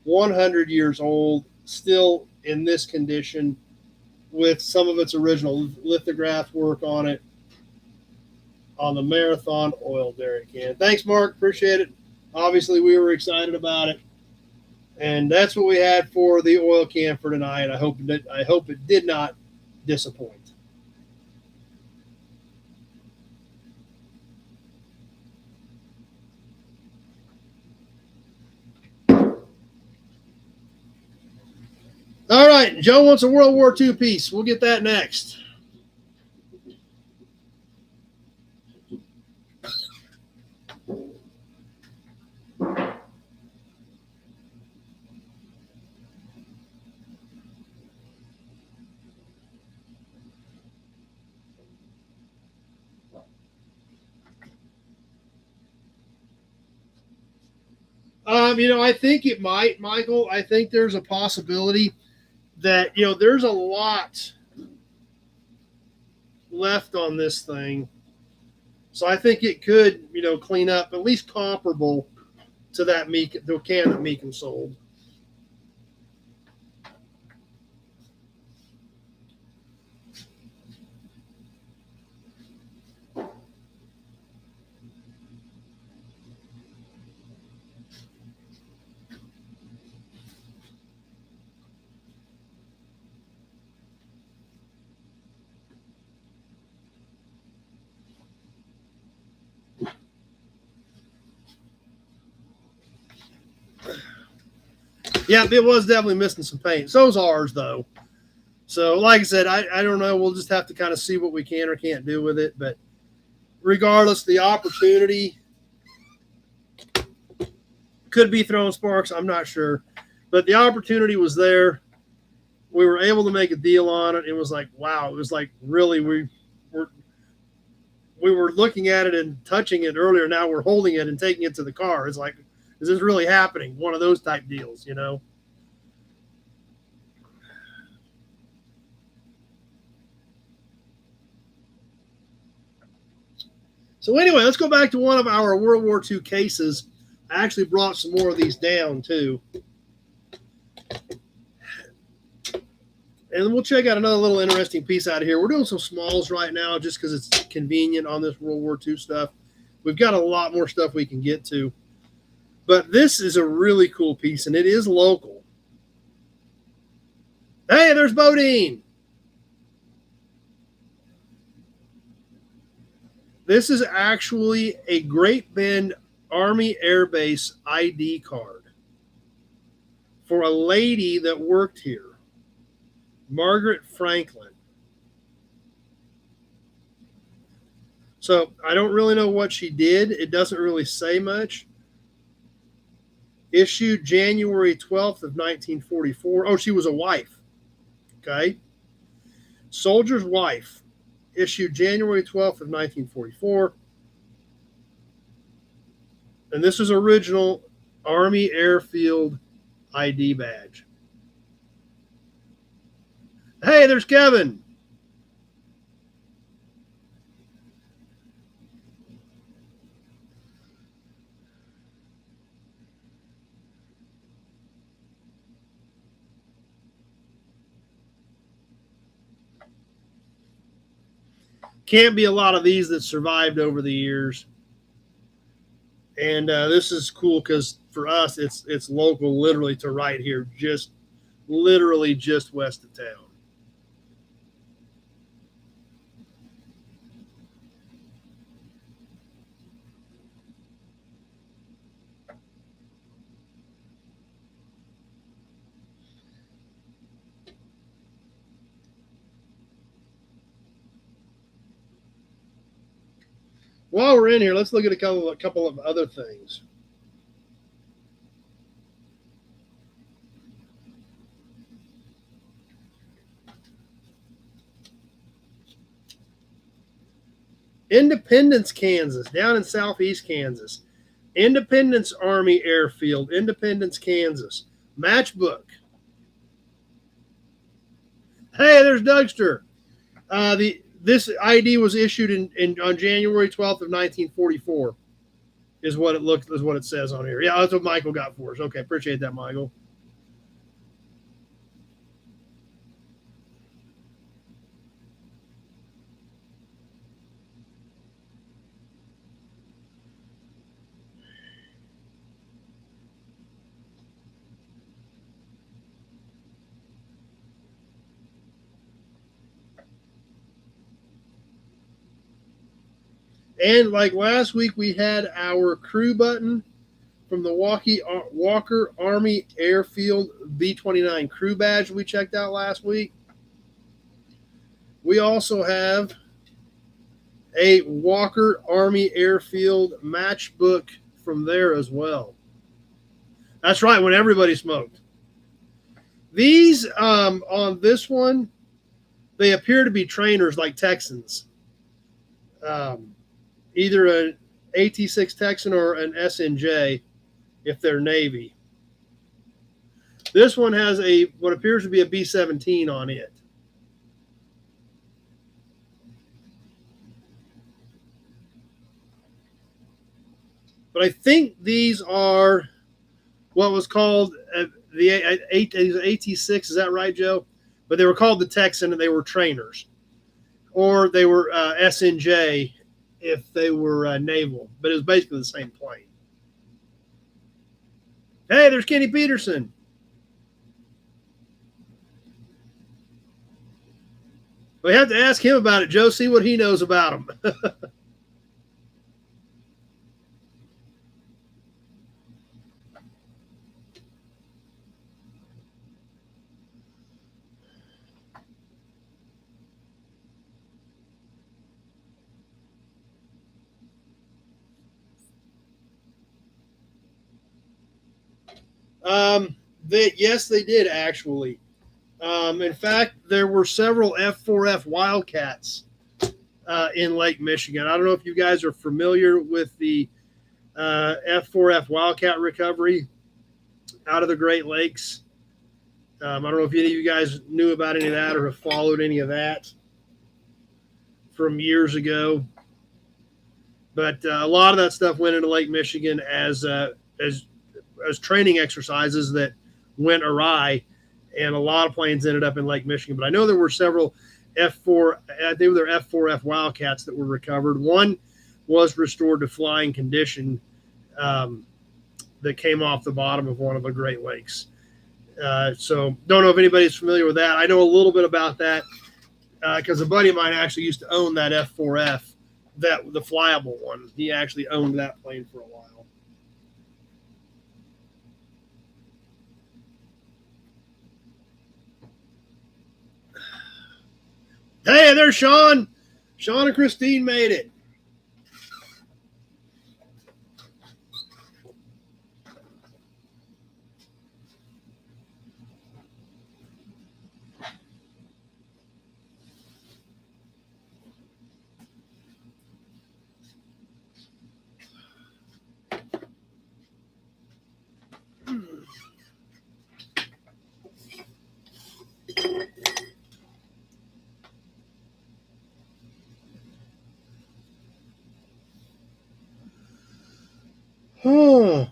100 years old, still in this condition, with some of its original lithograph work on it, on the Marathon Oil Derrick can. Thanks, Mark. Appreciate it. Obviously, we were excited about it. And that's what we had for the oil can for tonight. I hope it did not disappoint. All right, Joe wants a World War II piece. We'll get that next. I think it might, Michael. I think there's a possibility that, there's a lot left on this thing. So I think it could, clean up, at least comparable to the can that Meekum sold. Yeah, it was definitely missing some paint. So's ours, though. So, like I said, I don't know. We'll just have to kind of see what we can or can't do with it. But regardless, the opportunity could be throwing sparks. I'm not sure. But the opportunity was there. We were able to make a deal on it. It was like, wow. It was like, really, we were looking at it and touching it earlier. Now we're holding it and taking it to the car. It's like, is this really happening? One of those type deals, you know? So anyway, let's go back to one of our World War II cases. I actually brought some more of these down too. And we'll check out another little interesting piece out of here. We're doing some smalls right now just because it's convenient on this World War II stuff. We've got a lot more stuff we can get to. But this is a really cool piece, and it is local. Hey, there's Bodine. This is actually a Great Bend Army Air Base ID card for a lady that worked here, Margaret Franklin. So I don't really know what she did. It doesn't really say much. Issued January 12th of 1944. Oh, she was a wife. Okay. Soldier's wife. Issued January 12th of 1944. And this is original Army Airfield ID badge. Hey, there's Kevin. Can't be a lot of these that survived over the years. And this is cool because for us, it's local, literally to right here, just literally just west of town. While we're in here, let's look at a couple of other things. Independence, Kansas, down in southeast Kansas. Independence Army Airfield, Independence, Kansas. Matchbook. Hey, there's Dougster. This ID was issued on January 12th of 1944. Is what it says on here. Yeah, that's what Michael got for us. Okay, appreciate that, Michael. And like last week, we had our crew button from the Walker Army Airfield B-29 crew badge we checked out last week. We also have a Walker Army Airfield matchbook from there as well. That's right, when everybody smoked. These, on this one, they appear to be trainers like Texans. Either an AT-6 Texan or an SNJ if they're Navy. This one has what appears to be a B-17 on it. But I think these are what was called the AT-6. Is that right, Joe? But they were called the Texan, and they were trainers. Or they were SNJ if they were naval. But it was basically the same plane. Hey, there's Kenny Peterson. We have to ask him about it, Joe. See what he knows about them. Yes, they did actually. In fact, there were several F4F Wildcats in Lake Michigan. I don't know if you guys are familiar with the F4F Wildcat recovery out of the Great Lakes. I don't know if any of you guys knew about any of that or have followed any of that from years ago. But a lot of that stuff went into Lake Michigan as training exercises that went awry, and a lot of planes ended up in Lake Michigan. But I know there were several F4, they were their F4F Wildcats that were recovered. One was restored to flying condition that came off the bottom of one of the Great Lakes. So don't know if anybody's familiar with that. I know a little bit about that because a buddy of mine actually used to own that F4F, the flyable one. He actually owned that plane for a while. Hey, there's Sean. Sean and Christine made it. Oh.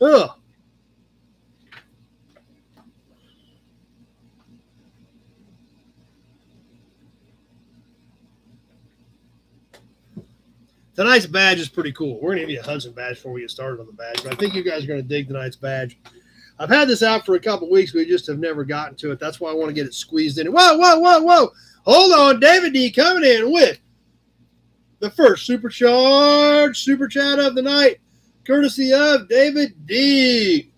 Ugh. Tonight's badge is pretty cool. We're going to give you a Hudson badge before we get started on the badge, but I think you guys are going to dig tonight's badge. I've had this out for a couple weeks. We just have never gotten to it. That's why I want to get it squeezed in. Whoa, whoa, whoa, whoa. Hold on. David D coming in with the first supercharged super chat of the night, courtesy of David D.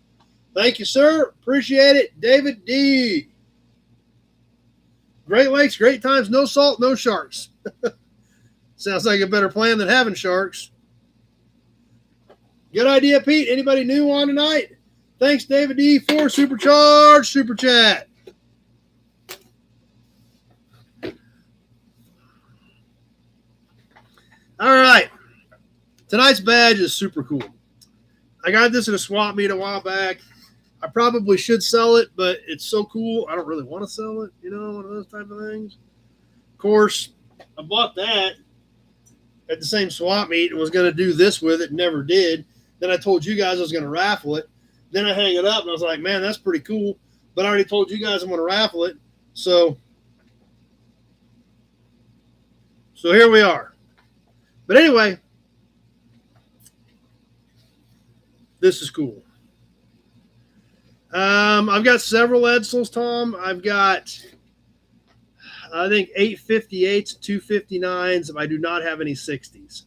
Thank you, sir. Appreciate it, David D. Great Lakes, great times, no salt, no sharks. Sounds like a better plan than having sharks. Good idea, Pete. Anybody new on tonight? Thanks, David D, for supercharged super chat. All right. Tonight's badge is super cool. I got this at a swap meet a while back. I probably should sell it, but it's so cool. I don't really want to sell it, you know, one of those type of things. Of course, I bought that at the same swap meet and was going to do this with it, never did. Then I told you guys I was going to raffle it. Then I hang it up and I was like, man, that's pretty cool. But I already told you guys I'm going to raffle it. So here we are. But anyway, this is cool. I've got several Edsels, Tom. I've got, I think, 858s, 259s. I do not have any 60s.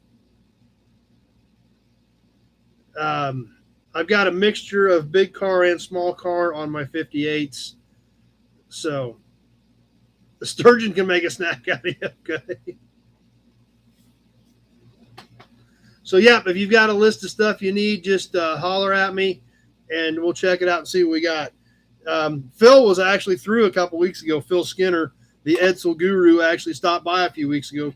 I've got a mixture of big car and small car on my 58s. So the sturgeon can make a snack out of you. Okay. So, yeah, if you've got a list of stuff you need, just holler at me, and we'll check it out and see what we got. Phil was actually through a couple weeks ago. Phil Skinner, the Edsel guru, actually stopped by a few weeks ago.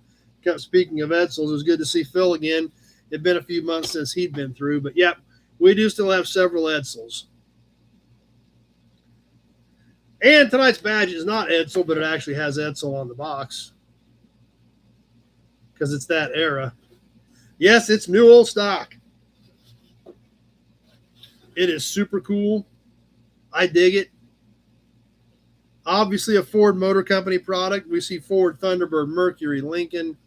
Speaking of Edsels, it was good to see Phil again. It had been a few months since he'd been through. But, yeah, we do still have several Edsels. And tonight's badge is not Edsel, but it actually has Edsel on the box because it's that era. Yes, it's new old stock. It is super cool. I dig it. Obviously a Ford Motor Company product. We see Ford, Thunderbird, Mercury, Lincoln,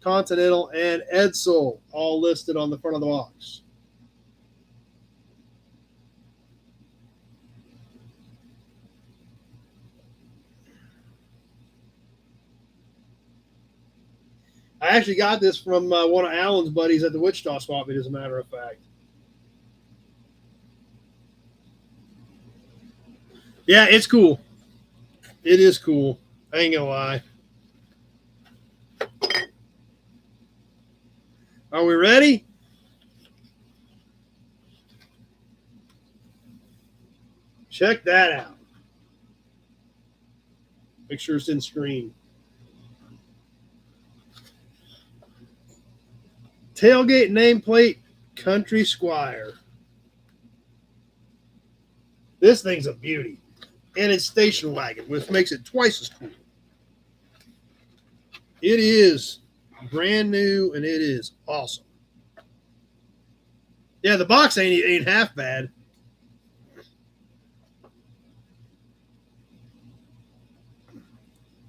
Continental, and Edsel all listed on the front of the box. I actually got this from one of Alan's buddies at the Wichita swap meet, as a matter of fact. Yeah, it's cool. It is cool. I ain't gonna lie. Are we ready? Check that out. Make sure it's in screen. Tailgate nameplate Country Squire. This thing's a beauty. And it's station wagon, which makes it twice as cool. It is brand new and it is awesome. Yeah, the box ain't half bad.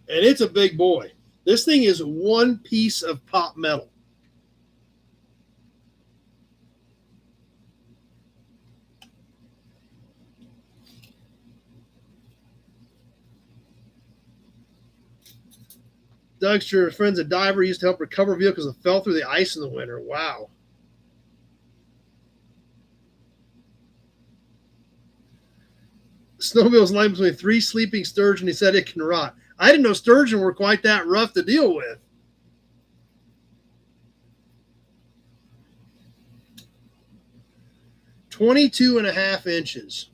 And it's a big boy. This thing is one piece of pop metal. Doug's friend's a diver. He used to help recover vehicles that fell through the ice in the winter. Wow. Snowmobile's line between 3 sleeping sturgeon. He said it can rot. I didn't know sturgeon were quite that rough to deal with. "22.5 inches.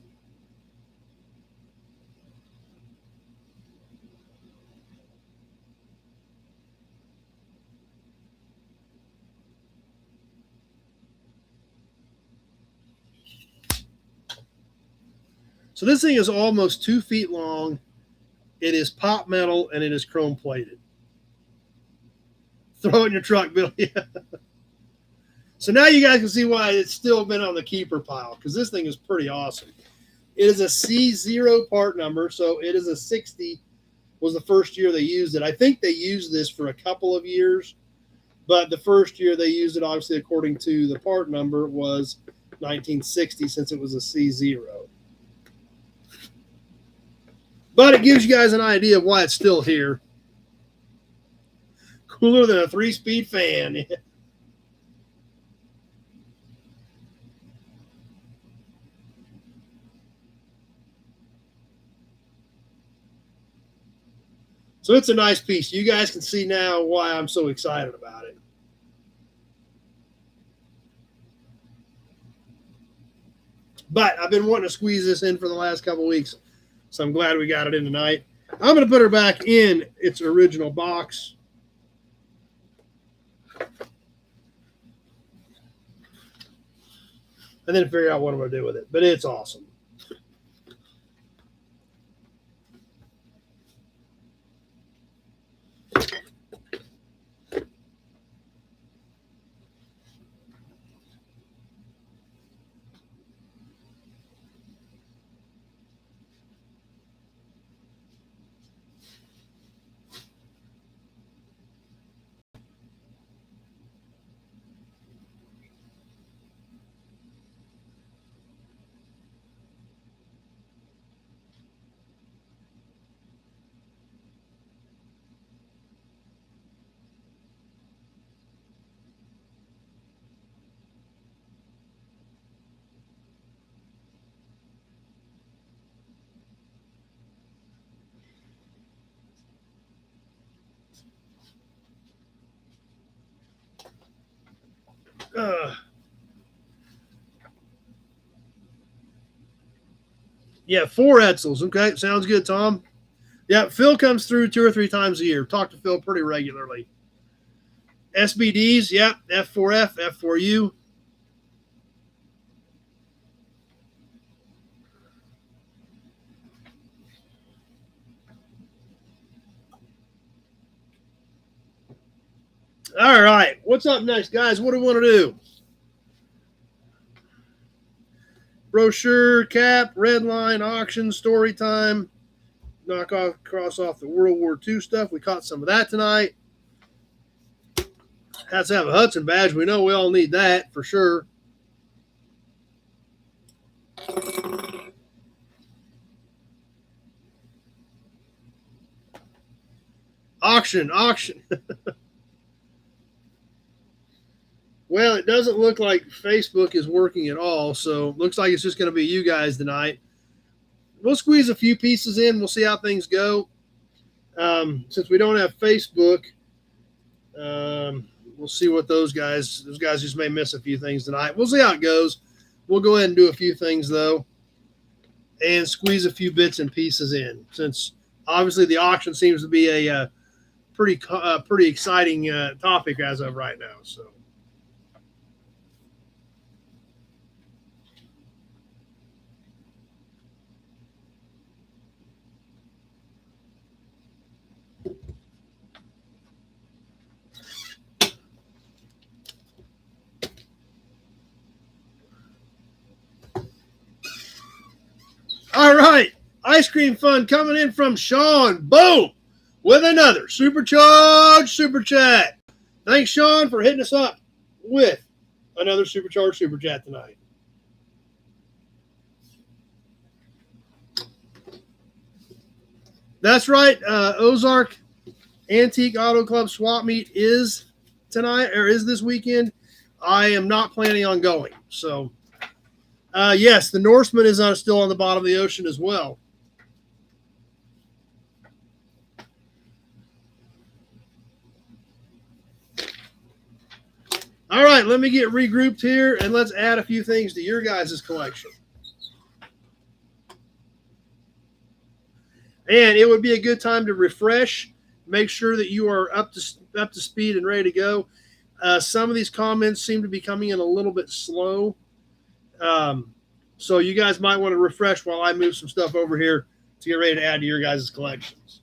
So this thing is almost 2 feet long. It is pop metal and it is chrome plated. Throw it in your truck, Bill. Yeah. So now you guys can see why it's still been on the keeper pile, because this thing is pretty awesome. It is a C0 part number, so it is a 60. Was the first year they used it. I think they used this for a couple of years, but the first year they used it, obviously, according to the part number, was 1960, since it was a C0. But it gives you guys an idea of why it's still here. Cooler than a 3-speed fan. So it's a nice piece. You guys can see now why I'm so excited about it. But I've been wanting to squeeze this in for the last couple of weeks, so I'm glad we got it in tonight. I'm going to put her back in its original box. And then figure out what I'm going to do with it. But it's awesome. Yeah, 4 Edsels. Okay, sounds good, Tom. Yeah, Phil comes through 2 or 3 times a year. Talk to Phil pretty regularly. SBDs, yeah, F4F, F4U. All right, what's up next, guys? What do we want to do? Brochure, cap, red line, auction, story time. Cross off the World War II stuff. We caught some of that tonight. Has to have a Hudson badge. We know we all need that for sure. Auction. Well, it doesn't look like Facebook is working at all, so looks like it's just going to be you guys tonight. We'll squeeze a few pieces in. We'll see how things go. Since we don't have Facebook, we'll see what those guys just may miss a few things tonight. We'll see how it goes. We'll go ahead and do a few things, though. and squeeze a few bits and pieces in, since obviously the auction seems to be a pretty exciting topic as of right now. So. All right, ice cream fun coming in from Sean. Boom, with another supercharged super chat. Thanks, Sean, for hitting us up with another supercharged super chat tonight. That's right. Ozark Antique Auto Club swap meet is tonight, or is this weekend. I am not planning on going. So, yes, the Norseman is still on the bottom of the ocean as well. All right, let me get regrouped here, and let's add a few things to your guys' collection. And it would be a good time to refresh, make sure that you are up to speed and ready to go. Some of these comments seem to be coming in a little bit slow. So you guys might want to refresh while I move some stuff over here to get ready to add to your guys' collections.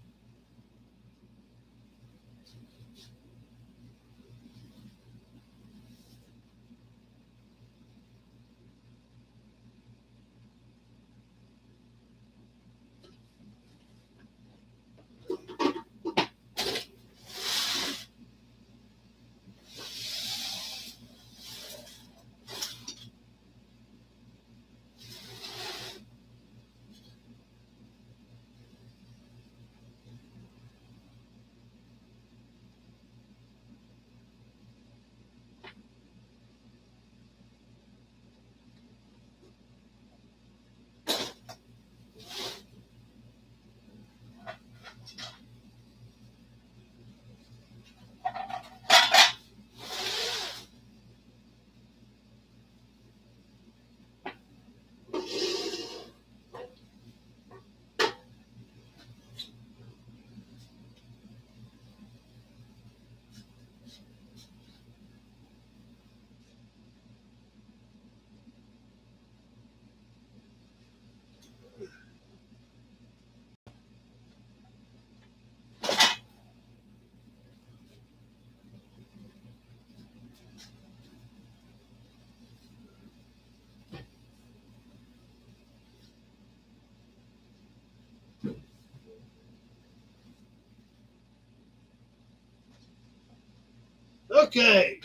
Okay.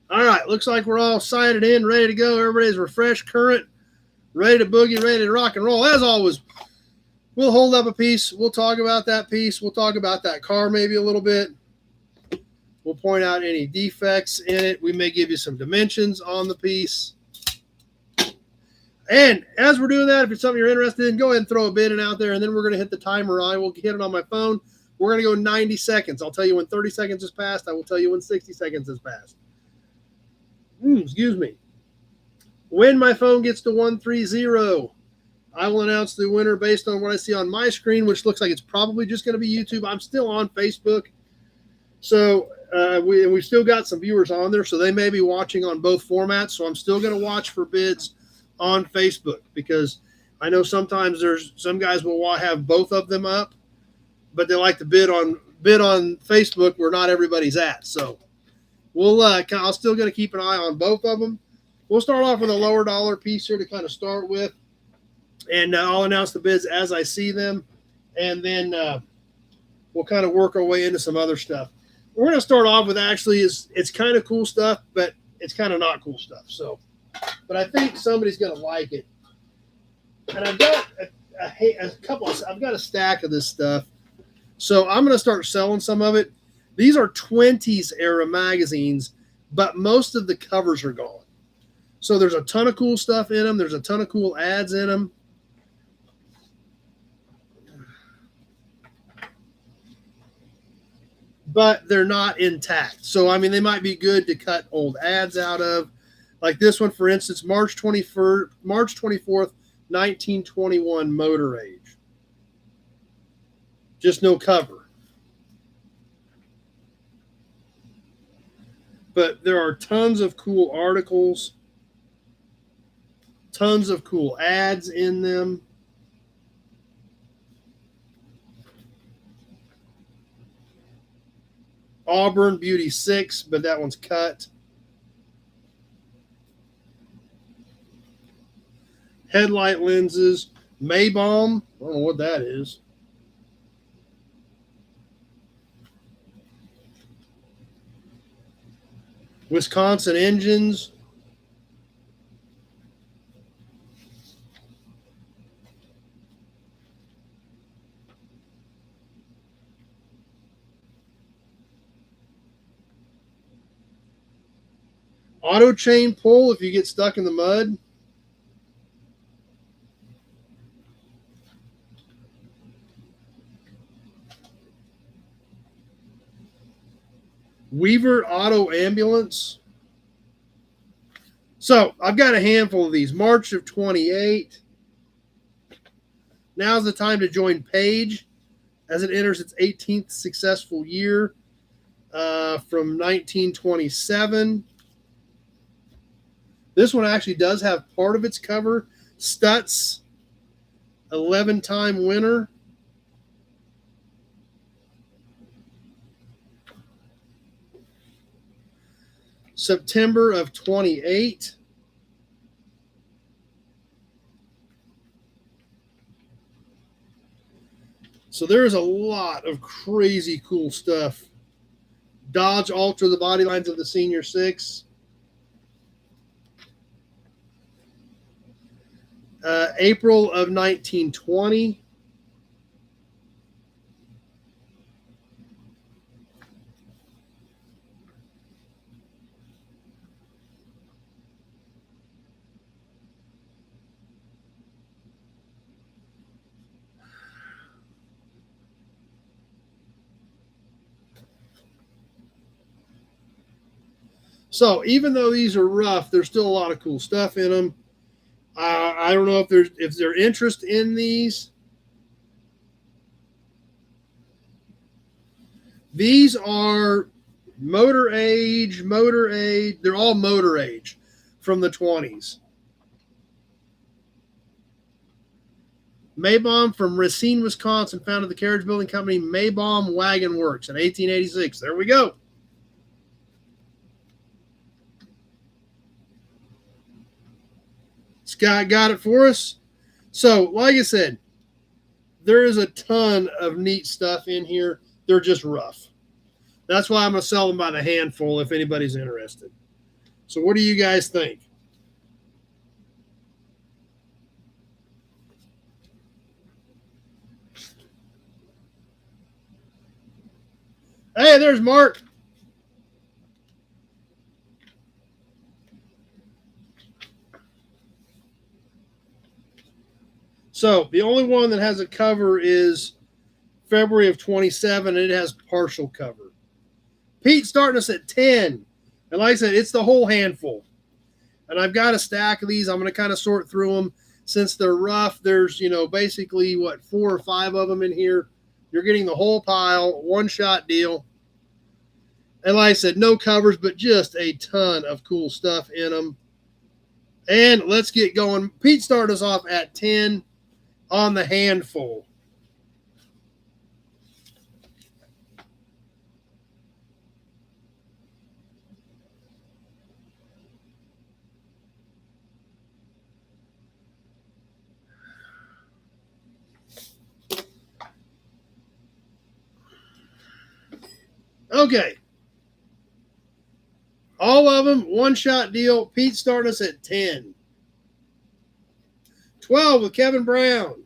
All right, looks like we're all signed in, ready to go. Everybody's refreshed, current, ready to boogie, ready to rock and roll. As always, we'll hold up a piece. We'll talk about that piece. We'll talk about that car maybe a little bit. We'll point out any defects in it. We may give you some dimensions on the piece. And as we're doing that, if it's something you're interested in, go ahead and throw a bid in out there, and then we're going to hit the timer. I will hit it on my phone. We're going to go 90 seconds. I'll tell you when 30 seconds has passed. I will tell you when 60 seconds has passed. Excuse me. When my phone gets to 130, I will announce the winner based on what I see on my screen, which looks like it's probably just going to be YouTube. I'm still on Facebook. So we've still got some viewers on there, so they may be watching on both formats. So I'm still going to watch for bids on Facebook, because I know sometimes there's some guys will have both of them up, but they like to bid on Facebook where not everybody's at. So I'm still going to keep an eye on both of them. We'll start off with a lower dollar piece here to kind of start with, and I'll announce the bids as I see them, and then we'll kind of work our way into some other stuff. We're going to start off with it's kind of cool stuff, but it's kind of not cool stuff. So, but I think somebody's going to like it. And I've got I've got a stack of this stuff. So I'm going to start selling some of it. These are 20s era magazines, but most of the covers are gone. So there's a ton of cool stuff in them. There's a ton of cool ads in them. But they're not intact. So, I mean, they might be good to cut old ads out of. Like this one, for instance, March 24th, 1921 Motor Age. Just no cover. But there are tons of cool articles, tons of cool ads in them. Auburn Beauty 6, but that one's cut. Headlight lenses. Maybaum. I don't know what that is. Wisconsin engines. Auto chain pull if you get stuck in the mud. Weaver Auto Ambulance. So I've got a handful of these. March of 28. Now's the time to join Page as it enters its 18th successful year from 1927. This one actually does have part of its cover. Stutz, 11-time winner. September of 28. So there's a lot of crazy cool stuff. Dodge alter the body lines of the Senior Six. April of 1920. So even though these are rough, there's still a lot of cool stuff in them. I don't know if there's interest in these. These are motor age. They're all motor age from the 20s. Maybaum from Racine, Wisconsin, founded the carriage building company Maybaum Wagon Works in 1886. There we go. Scott got it for us. So, like I said, there is a ton of neat stuff in here. They're just rough. That's why I'm going to sell them by the handful if anybody's interested. So, what do you guys think? Hey, there's Mark. So the only one that has a cover is February of 27, and it has partial cover. Pete's starting us at 10. And like I said, it's the whole handful. And I've got a stack of these. I'm going to kind of sort through them. Since they're rough, there's, basically, 4 or 5 of them in here. You're getting the whole pile, one-shot deal. And like I said, no covers, but just a ton of cool stuff in them. And let's get going. Pete started us off at 10 on the handful. Okay. All of them, one-shot deal. Pete started us at 10. 12 with Kevin Brown.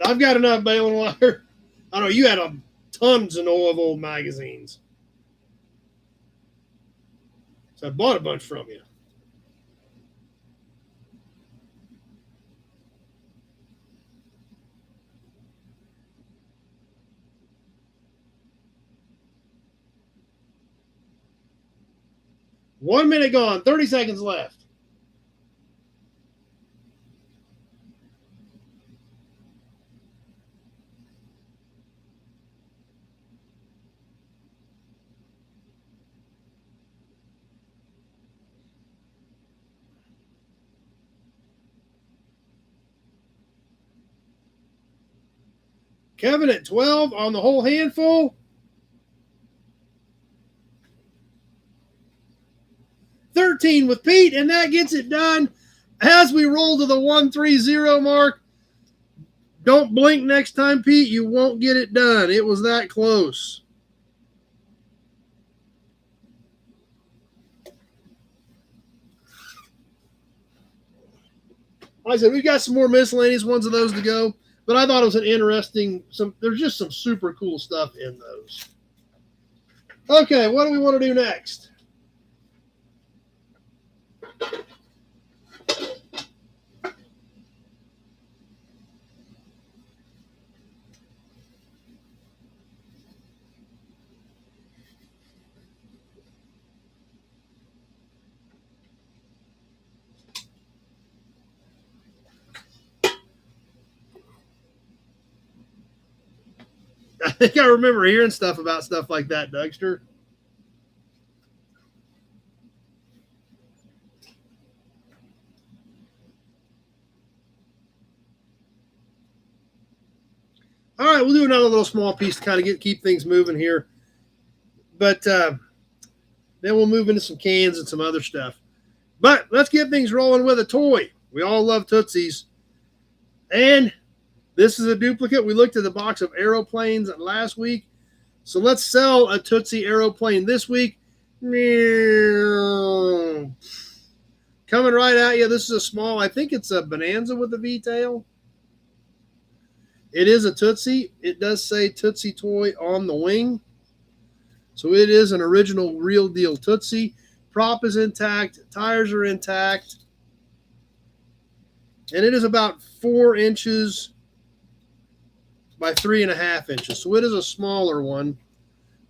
I've got enough baling wire. I know you had tons of old magazines. So I bought a bunch from you. One minute gone, 30 seconds left. Kevin at 12 on the whole handful. 13 with Pete, and that gets it done. As we roll to the 130 mark, don't blink next time, Pete. You won't get it done. It was that close. Like I said, we've got some more miscellaneous ones of those to go, but I thought it was an interesting, there's just some super cool stuff in those. Okay, what do we want to do next? I think I remember hearing stuff about stuff like that, Dougster. All right, we'll do another little small piece to kind of keep things moving here. But then we'll move into some cans and some other stuff. But let's get things rolling with a toy. We all love Tootsies. And this is a duplicate. We looked at the box of aeroplanes last week. So let's sell a Tootsie aeroplane this week. Coming right at you. This is a small, I think it's a Bonanza with a V-tail. It is a Tootsie. It does say Tootsie Toy on the wing. So it is an original real deal Tootsie. Prop is intact. Tires are intact. And it is about 4 inches by 3.5 inches. So it is a smaller one.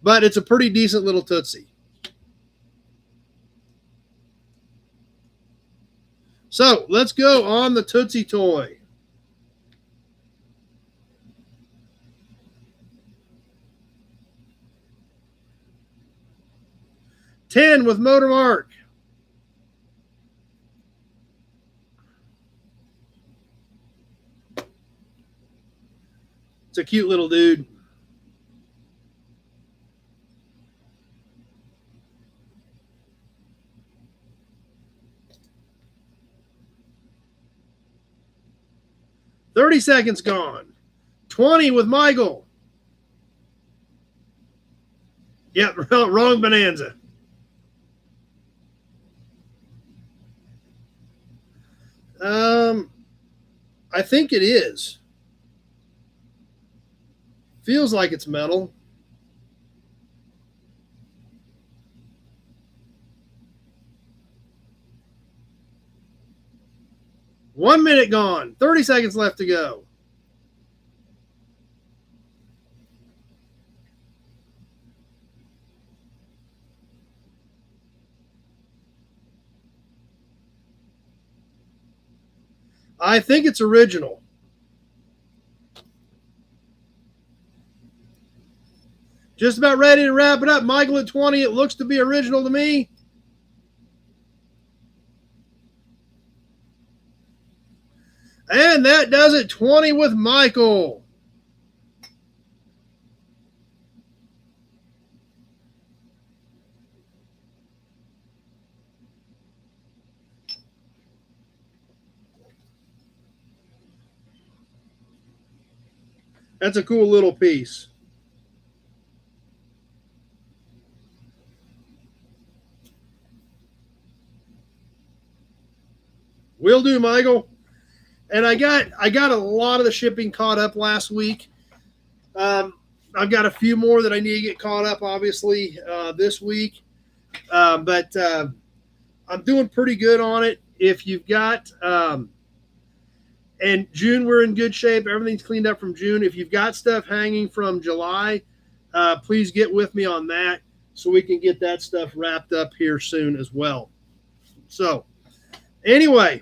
But it's a pretty decent little Tootsie. So let's go on the Tootsie Toy. $10 with Motor Mark. It's a cute little dude. $30 seconds gone. 20 with Michael. Yep, wrong Bonanza. I think it is. Feels like it's metal. One minute gone. 30 seconds left to go. I think it's original. Just about ready to wrap it up. Michael at 20. It looks to be original to me. And that does it. 20 with Michael. That's a cool little piece. Will do, Michael. And I got a lot of the shipping caught up last week. I've got a few more that I need to get caught up, obviously, this week. But I'm doing pretty good on it. If you've got, and June, we're in good shape. Everything's cleaned up from June. If you've got stuff hanging from July, please get with me on that so we can get that stuff wrapped up here soon as well. So, anyway.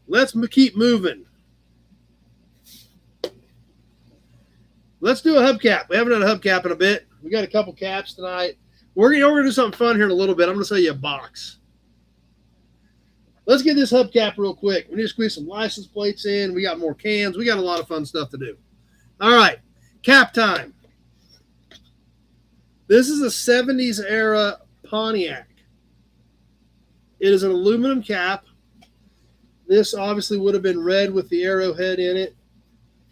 Let's keep moving. Let's do a hubcap. We haven't done a hubcap in a bit. We got a couple caps tonight. We're going to do something fun here in a little bit. I'm going to show you a box. Let's get this hubcap real quick. We need to squeeze some license plates in. We got more cans. We got a lot of fun stuff to do. All right, cap time. This is a 70s era Pontiac. It is an aluminum cap. This obviously would have been red with the arrowhead in it.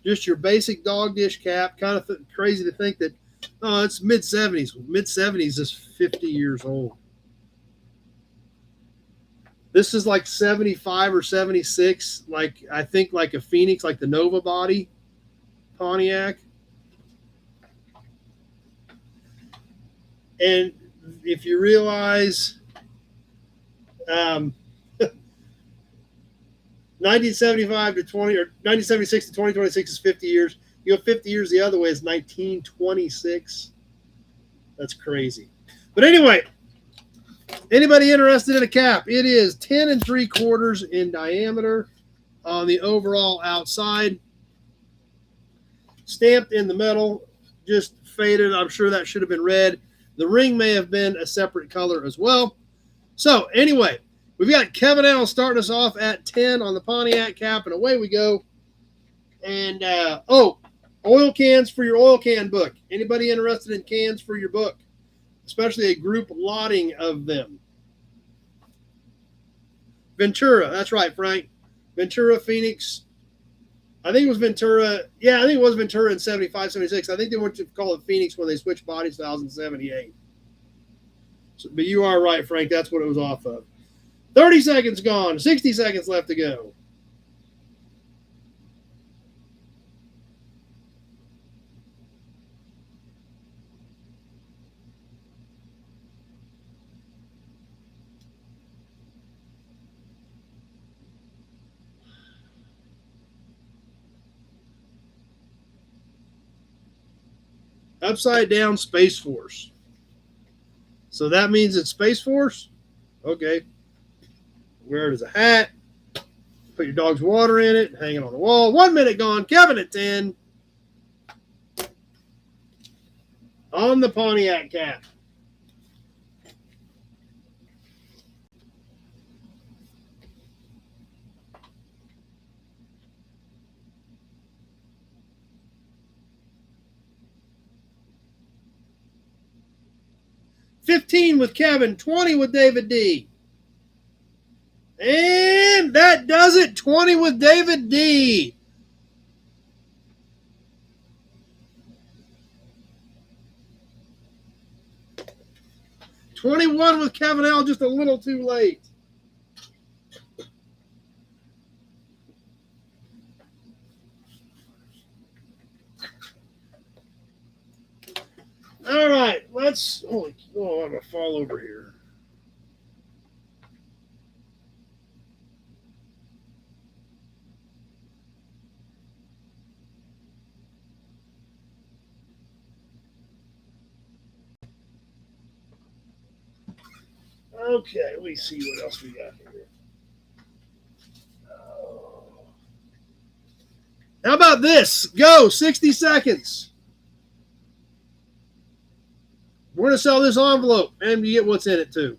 Just your basic dog dish cap. Kind of crazy to think that, oh, it's mid-70s. Mid-70s is 50 years old. This is like 75 or 76, like I think like a Phoenix, like the Nova body Pontiac. And if you realize 1975 to 20 or 1976 to 2026 is 50 years. You go 50 years the other way is 1926. That's crazy. But anyway, anybody interested in a cap? It is 10 3/4 in diameter on the overall outside. Stamped in the metal, just faded. I'm sure that should have been red. The ring may have been a separate color as well. So anyway, we've got Kevin L starting us off at 10 on the Pontiac cap, and away we go. And, oil cans for your oil can book. Anybody interested in cans for your book? Especially a group lotting of them. Ventura, that's right, Frank. Ventura, Phoenix. I think it was Ventura. Yeah, I think it was Ventura in 75, 76. I think they went to call it Phoenix when they switched body styles in 78. So, but you are right, Frank. That's what it was off of. 30 seconds gone. 60 seconds left to go. Upside down Space Force. So that means it's Space Force? Okay. Wear it as a hat. Put your dog's water in it. Hang it on the wall. 1 minute gone. Kevin at 10. On the Pontiac cap. $15 with Kevin, 20 with David D. And that does it. 20 with David D. $21 with Kevin L, just a little too late. All right, let's. I'm gonna fall over here. Okay, let me see what else we got here. How about this? Go, 60 seconds. We're going to sell this envelope, and you get what's in it, too.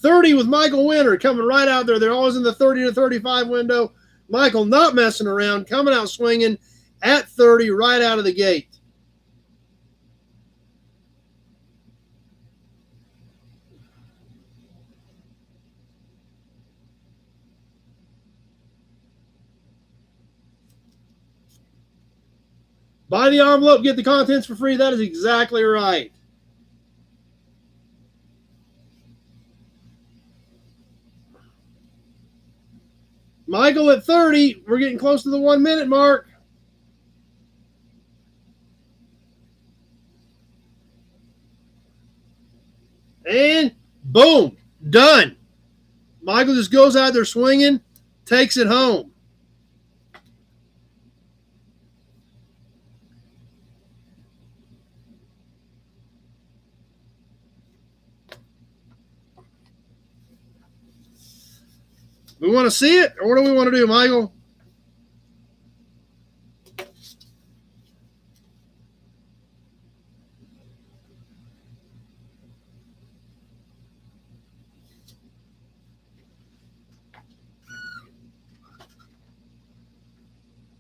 $30 with Michael Winter coming right out there. They're always in the 30 to 35 window. Michael not messing around, coming out swinging at 30 right out of the gate. Buy the envelope, get the contents for free. That is exactly right. Michael at 30. We're getting close to the 1 minute mark. And boom, done. Michael just goes out there swinging, takes it home. We want to see it, or what do we want to do, Michael?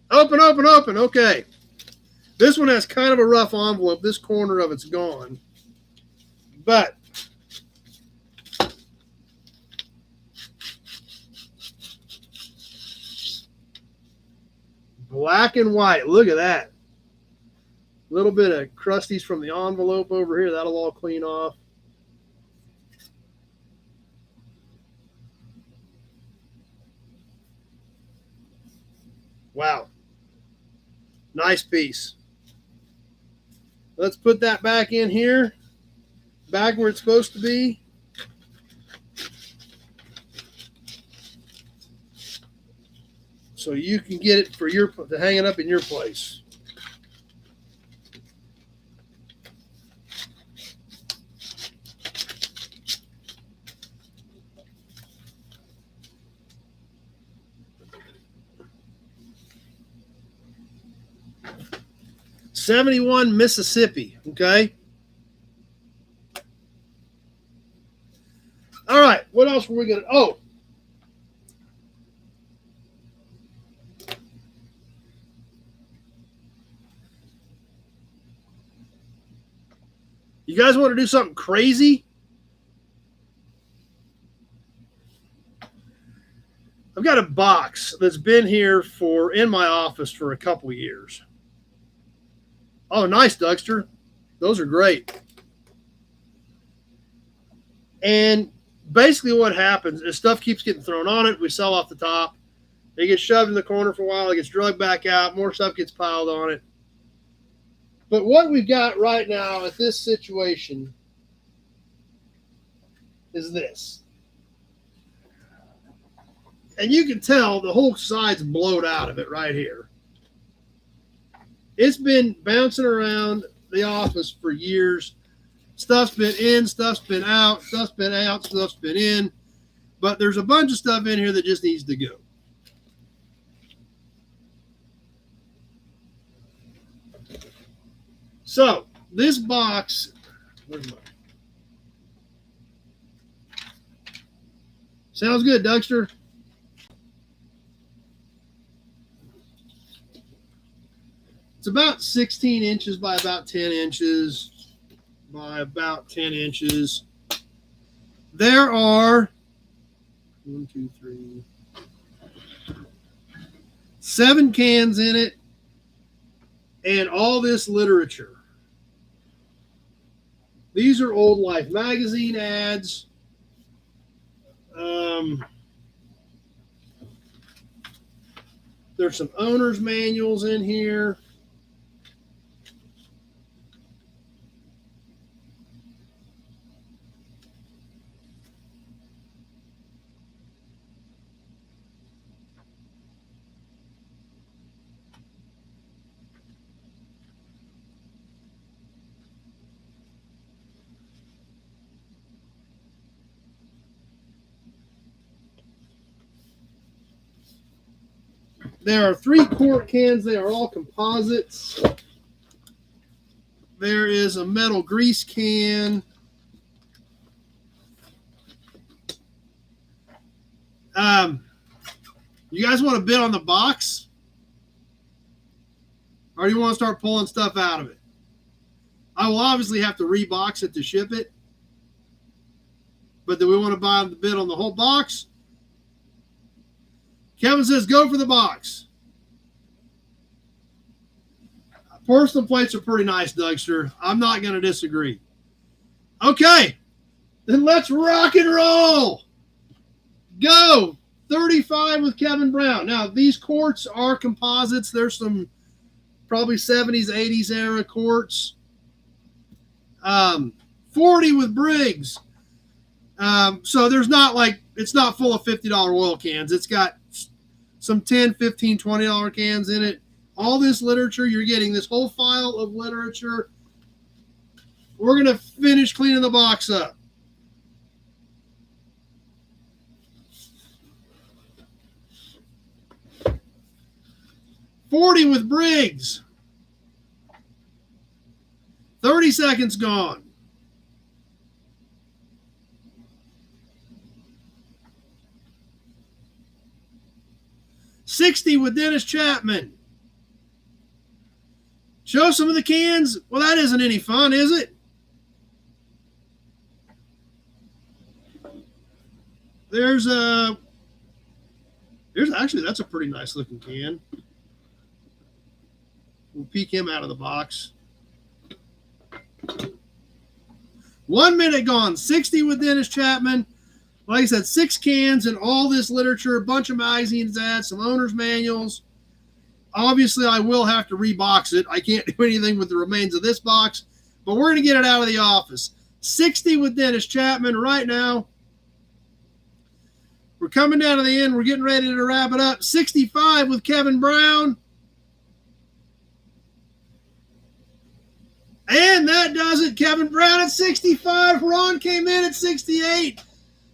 Open, open, open. Okay. This one has kind of a rough envelope. This corner of it's gone. But black and white. Look at that. A little bit of crusties from the envelope over here. That'll all clean off. Wow. Nice piece. Let's put that back in here. Back where it's supposed to be. So you can get it for to hang it up in your place. '71 Mississippi. Okay. All right. What else were we gonna? Oh. You guys want to do something crazy? I've got a box that's been here in my office for a couple of years. Oh, nice, Dougster. Those are great. And basically what happens is stuff keeps getting thrown on it. We sell off the top. It gets shoved in the corner for a while. It gets drugged back out. More stuff gets piled on it. But what we've got right now at this situation is this. And you can tell the whole side's blowed out of it right here. It's been bouncing around the office for years. Stuff's been in, stuff's been out, stuff's been out, stuff's been in. But there's a bunch of stuff in here that just needs to go. So this box, sounds good, Dougster. It's about 16 inches by about 10 inches by about 10 inches. There are 7 cans in it and all this literature. These are Old Life magazine ads. There's some owner's manuals in here. There are 3 quart cans. They are all composites. There is a metal grease can. You guys want to bid on the box? Or do you want to start pulling stuff out of it? I will obviously have to rebox it to ship it. But do we want to buy the bid on the whole box? Kevin says, go for the box. Porcelain plates are pretty nice, Dougster. I'm not going to disagree. Okay, then let's rock and roll. Go. 35 with Kevin Brown. Now, these quartz are composites. There's some probably 70s, 80s era quartz. 40 with Briggs. So there's not like, it's not full of $50 oil cans. It's got some $10, $15, $20 cans in it. All this literature, you're getting this whole file of literature. We're going to finish cleaning the box up. $40 with Briggs. 30 seconds gone. $60 with Dennis Chapman. Show some of the cans. Well, that isn't any fun, is it? There's actually, that's a pretty nice looking can. We'll peek him out of the box. 1 minute gone. 60 with Dennis Chapman. Like I said, 6 cans and all this literature, a bunch of magazines, ads, some owner's manuals. Obviously, I will have to rebox it. I can't do anything with the remains of this box, but we're going to get it out of the office. 60 with Dennis Chapman right now. We're coming down to the end. We're getting ready to wrap it up. 65 with Kevin Brown. And that does it. Kevin Brown at 65. Ron came in at 68.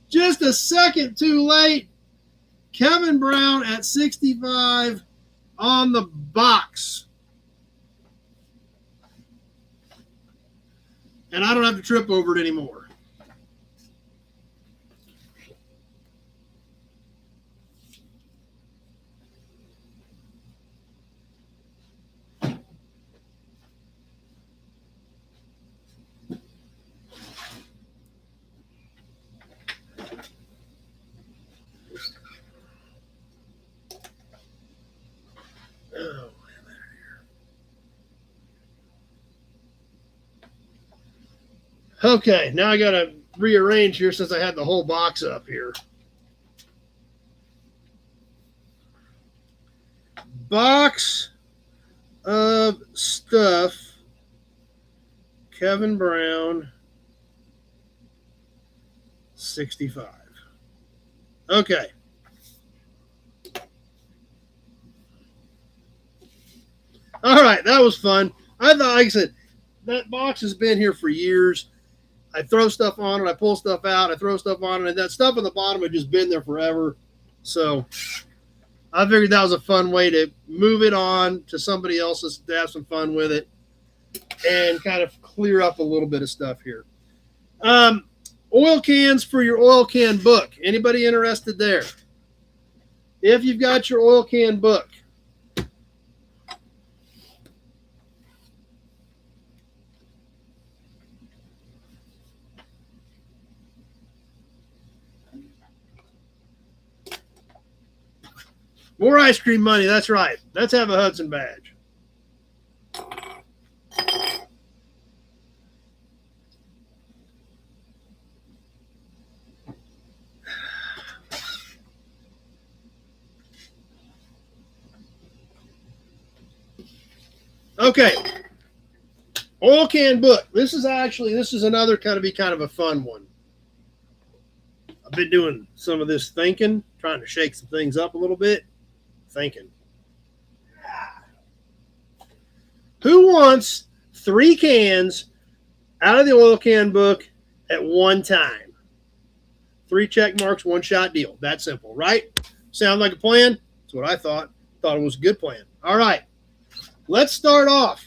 Just a second too late. Kevin Brown at 65 on the box. And I don't have to trip over it anymore. Okay, now I got to rearrange here since I had the whole box up here. Box of stuff. Kevin Brown, 65. Okay. All right, that was fun. I thought, like I said, that box has been here for years. I throw stuff on it, I pull stuff out, I throw stuff on it, and that stuff at the bottom had just been there forever. So I figured that was a fun way to move it on to somebody else's to have some fun with it and kind of clear up a little bit of stuff here. Oil cans for your oil can book. Anybody interested there? If you've got your oil can book, more ice cream money. That's right. Let's have a Hudson badge. Okay. Oil can book. This is another kind of a fun one. I've been doing some of this thinking, trying to shake some things up a little bit. Thinking. Who wants 3 cans out of the oil can book at one time? 3 check marks, 1 shot deal. That simple, right? Sound like a plan? That's what I thought. Thought it was a good plan. All right. Let's start off.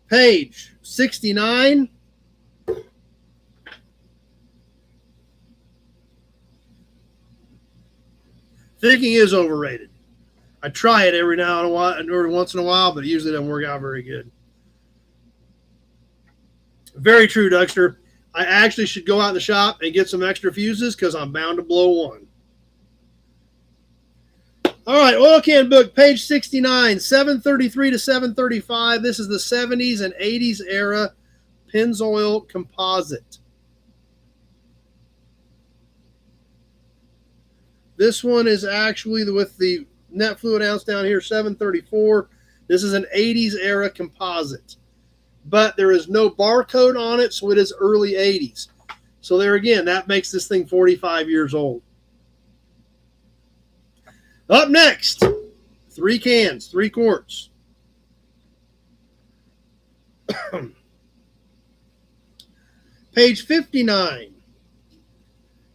Page 69. Thinking is overrated. I try it every once in a while, but it usually doesn't work out very good. Very true, Dougster. I actually should go out in the shop and get some extra fuses because I'm bound to blow one. All right, oil can book, page 69, 733 to 735. This is the 70s and 80s era Pennzoil composite. This one is actually with the net fluid ounce down here, 734. This is an 80s era composite. But there is no barcode on it, so it is early 80s. So there again, that makes this thing 45 years old. Up next, 3 cans, 3 quarts. Page 59,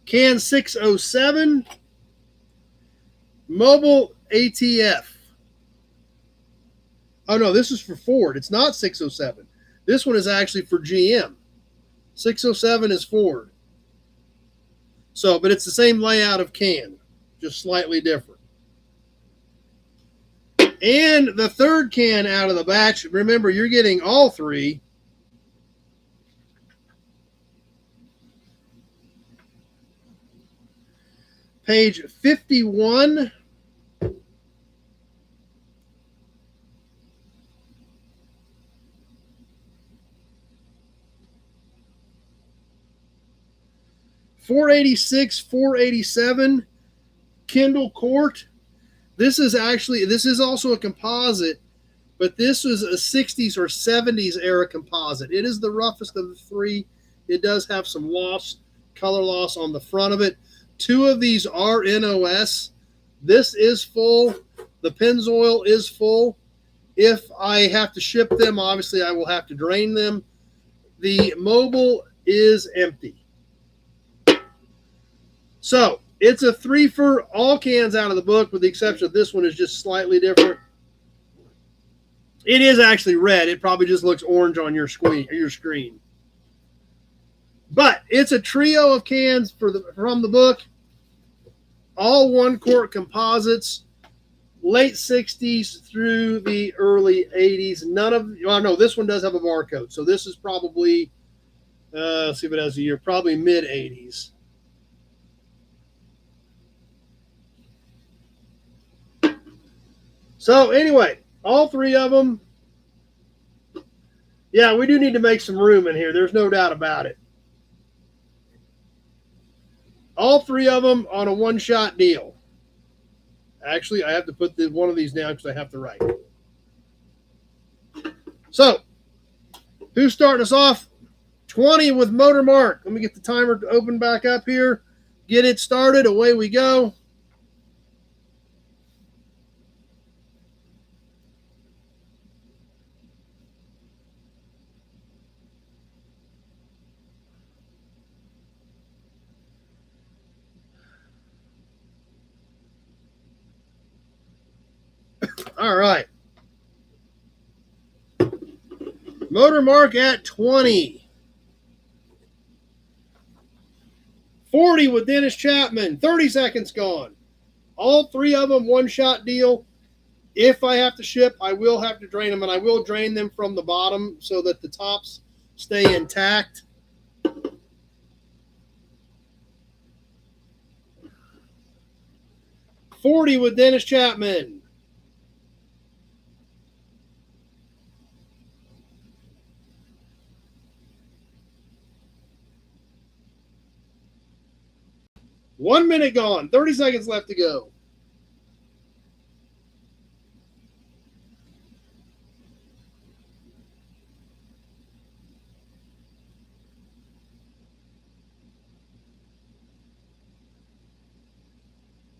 can 607, Mobile ATF. Oh no, this is for Ford. It's not 607. This one is actually for GM. 607 is Ford. So, but it's the same layout of can, just slightly different. And the third can out of the batch, remember, you're getting all 3. Page 51. $486, $487, Kindle Court. This is also a composite, but this was a 60s or 70s era composite. It is the roughest of the 3. It does have some color loss on the front of it. 2 of these are NOS. This is full. The Pennzoil is full. If I have to ship them, obviously I will have to drain them. The Mobile is empty. So it's a 3 for all cans out of the book, with the exception of this one is just slightly different. It is actually red. It probably just looks orange on your screen. But it's a trio of cans from the book. All 1 quart composites, late 60s through the early 80s. No, this one does have a barcode. So this is probably, let's see if it has a year, probably mid 80s. So anyway, all 3 of them. Yeah, we do need to make some room in here. There's no doubt about it. All 3 of them on a one-shot deal. Actually, I have to put one of these down because I have to write. So, who's starting us off? 20 with Motor Mark. Let me get the timer to open back up here. Get it started. Away we go. All right. Motor Mark at 20. 40 with Dennis Chapman. 30 seconds gone. All 3 of them one-shot deal. If I have to ship, I will have to drain them, and I will drain them from the bottom so that the tops stay intact. $40 with Dennis Chapman. One minute gone. 30 seconds left to go.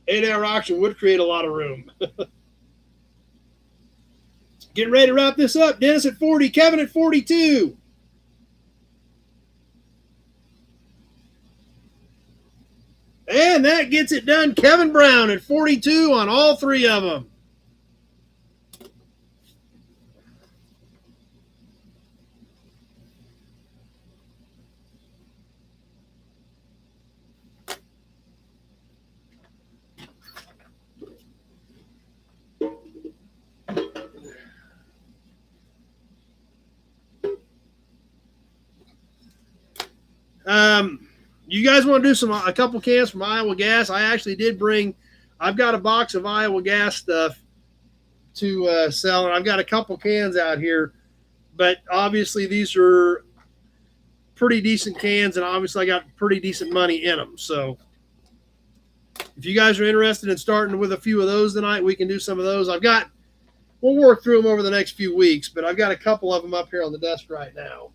Eight-hour auction would create a lot of room. Getting ready to wrap this up. Dennis at 40. Kevin at 42. And that gets it done. Kevin Brown at 42 on all 3 of them. You guys want to do a couple cans from Iowa Gas? I actually did bring. I've got a box of Iowa Gas stuff to sell, and I've got a couple cans out here. But obviously, these are pretty decent cans, and obviously, I got pretty decent money in them. So, if you guys are interested in starting with a few of those tonight, we can do some of those. We'll work through them over the next few weeks, but I've got a couple of them up here on the desk right now.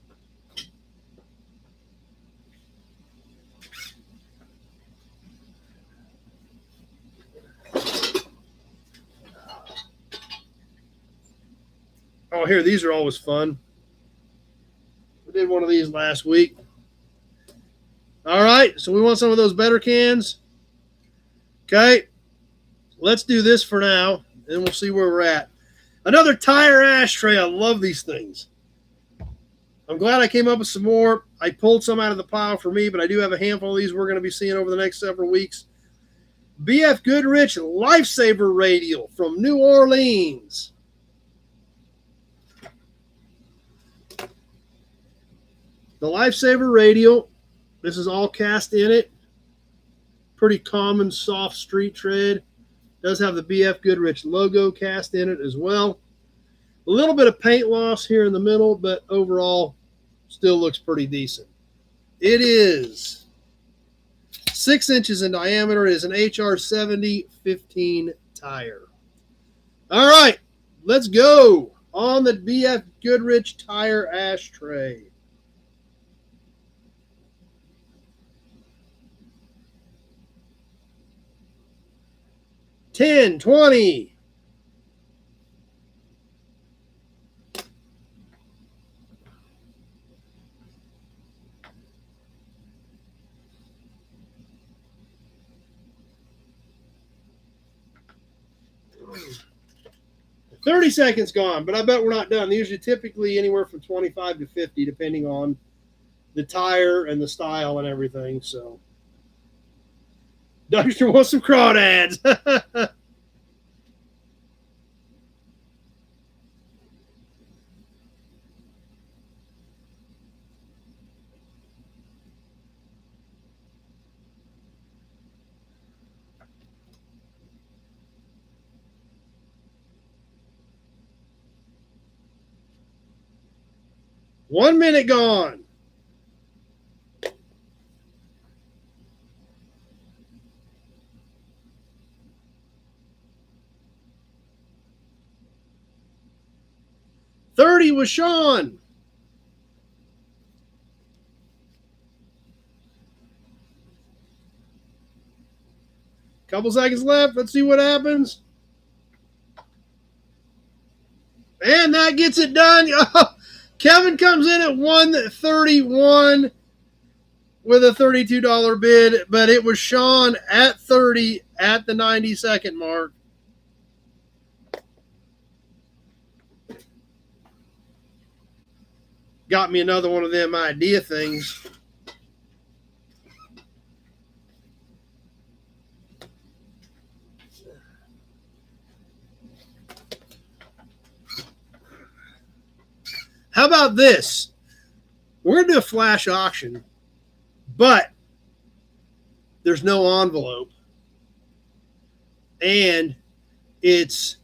Oh, here, these are always fun. We did one of these last week. All right, so we want some of those better cans. Okay, let's do this for now, and we'll see where we're at. Another tire ashtray. I love these things. I'm glad I came up with some more. I pulled some out of the pile for me, but I do have a handful of these we're going to be seeing over the next several weeks. BF Goodrich Lifesaver Radial from New Orleans. The Lifesaver Radial, this is all cast in it. Pretty common soft street tread. Does have the BF Goodrich logo cast in it as well. A little bit of paint loss here in the middle, but overall still looks pretty decent. It is 6 inches in diameter. It is an HR70 15 tire. All right, let's go on the BF Goodrich tire ashtray. $10, $20. $30 seconds gone, but I bet we're not done. These are typically anywhere from 25 to 50, depending on the tire and the style and everything. So, Dexter wants some crawdads. One minute gone. $30 was Sean. Couple seconds left. Let's see what happens. And that gets it done. Kevin comes in at 131 with a $32 bid, but it was Sean at 30 at the 90-second mark. Got me another one of them idea things. How about this? We're going to do a flash auction, but there's no envelope. And it's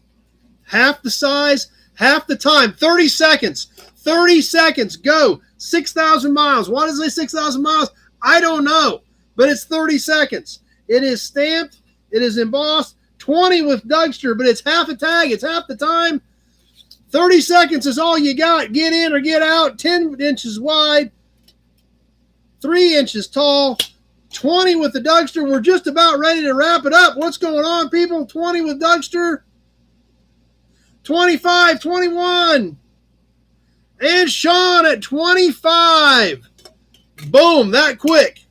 half the size, half the time. 30 seconds. 30 seconds. Go. 6,000 miles. Why does it say 6,000 miles? I don't know. But it's 30 seconds. It is stamped. It is embossed. 20 with Dougster, but it's half a tag. It's half the time. 30 seconds is all you got. Get in or get out. 10 inches wide. 3 inches tall. 20 with the Dougster. We're just about ready to wrap it up. What's going on, people? 20 with Dougster. 25, 21. And Sean at 25. Boom, that quick.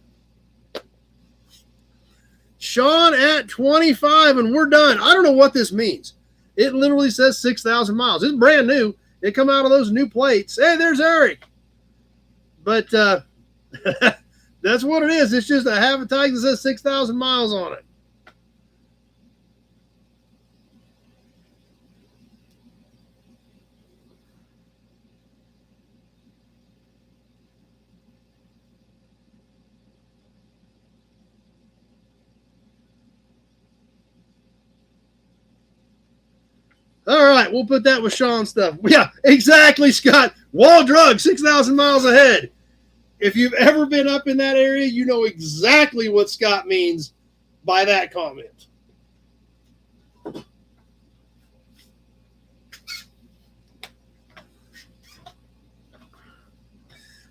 Sean at 25, and we're done. I don't know what this means. It literally says 6,000 miles. It's brand new. It come out of those new plates. Hey, there's Eric. But that's what it is. It's just a half a tag that says 6,000 miles on it. All right, we'll put that with Sean's stuff. Yeah, exactly, Scott. Wall drug, 6,000 miles ahead. If you've ever been up in that area, you know exactly what Scott means by that comment.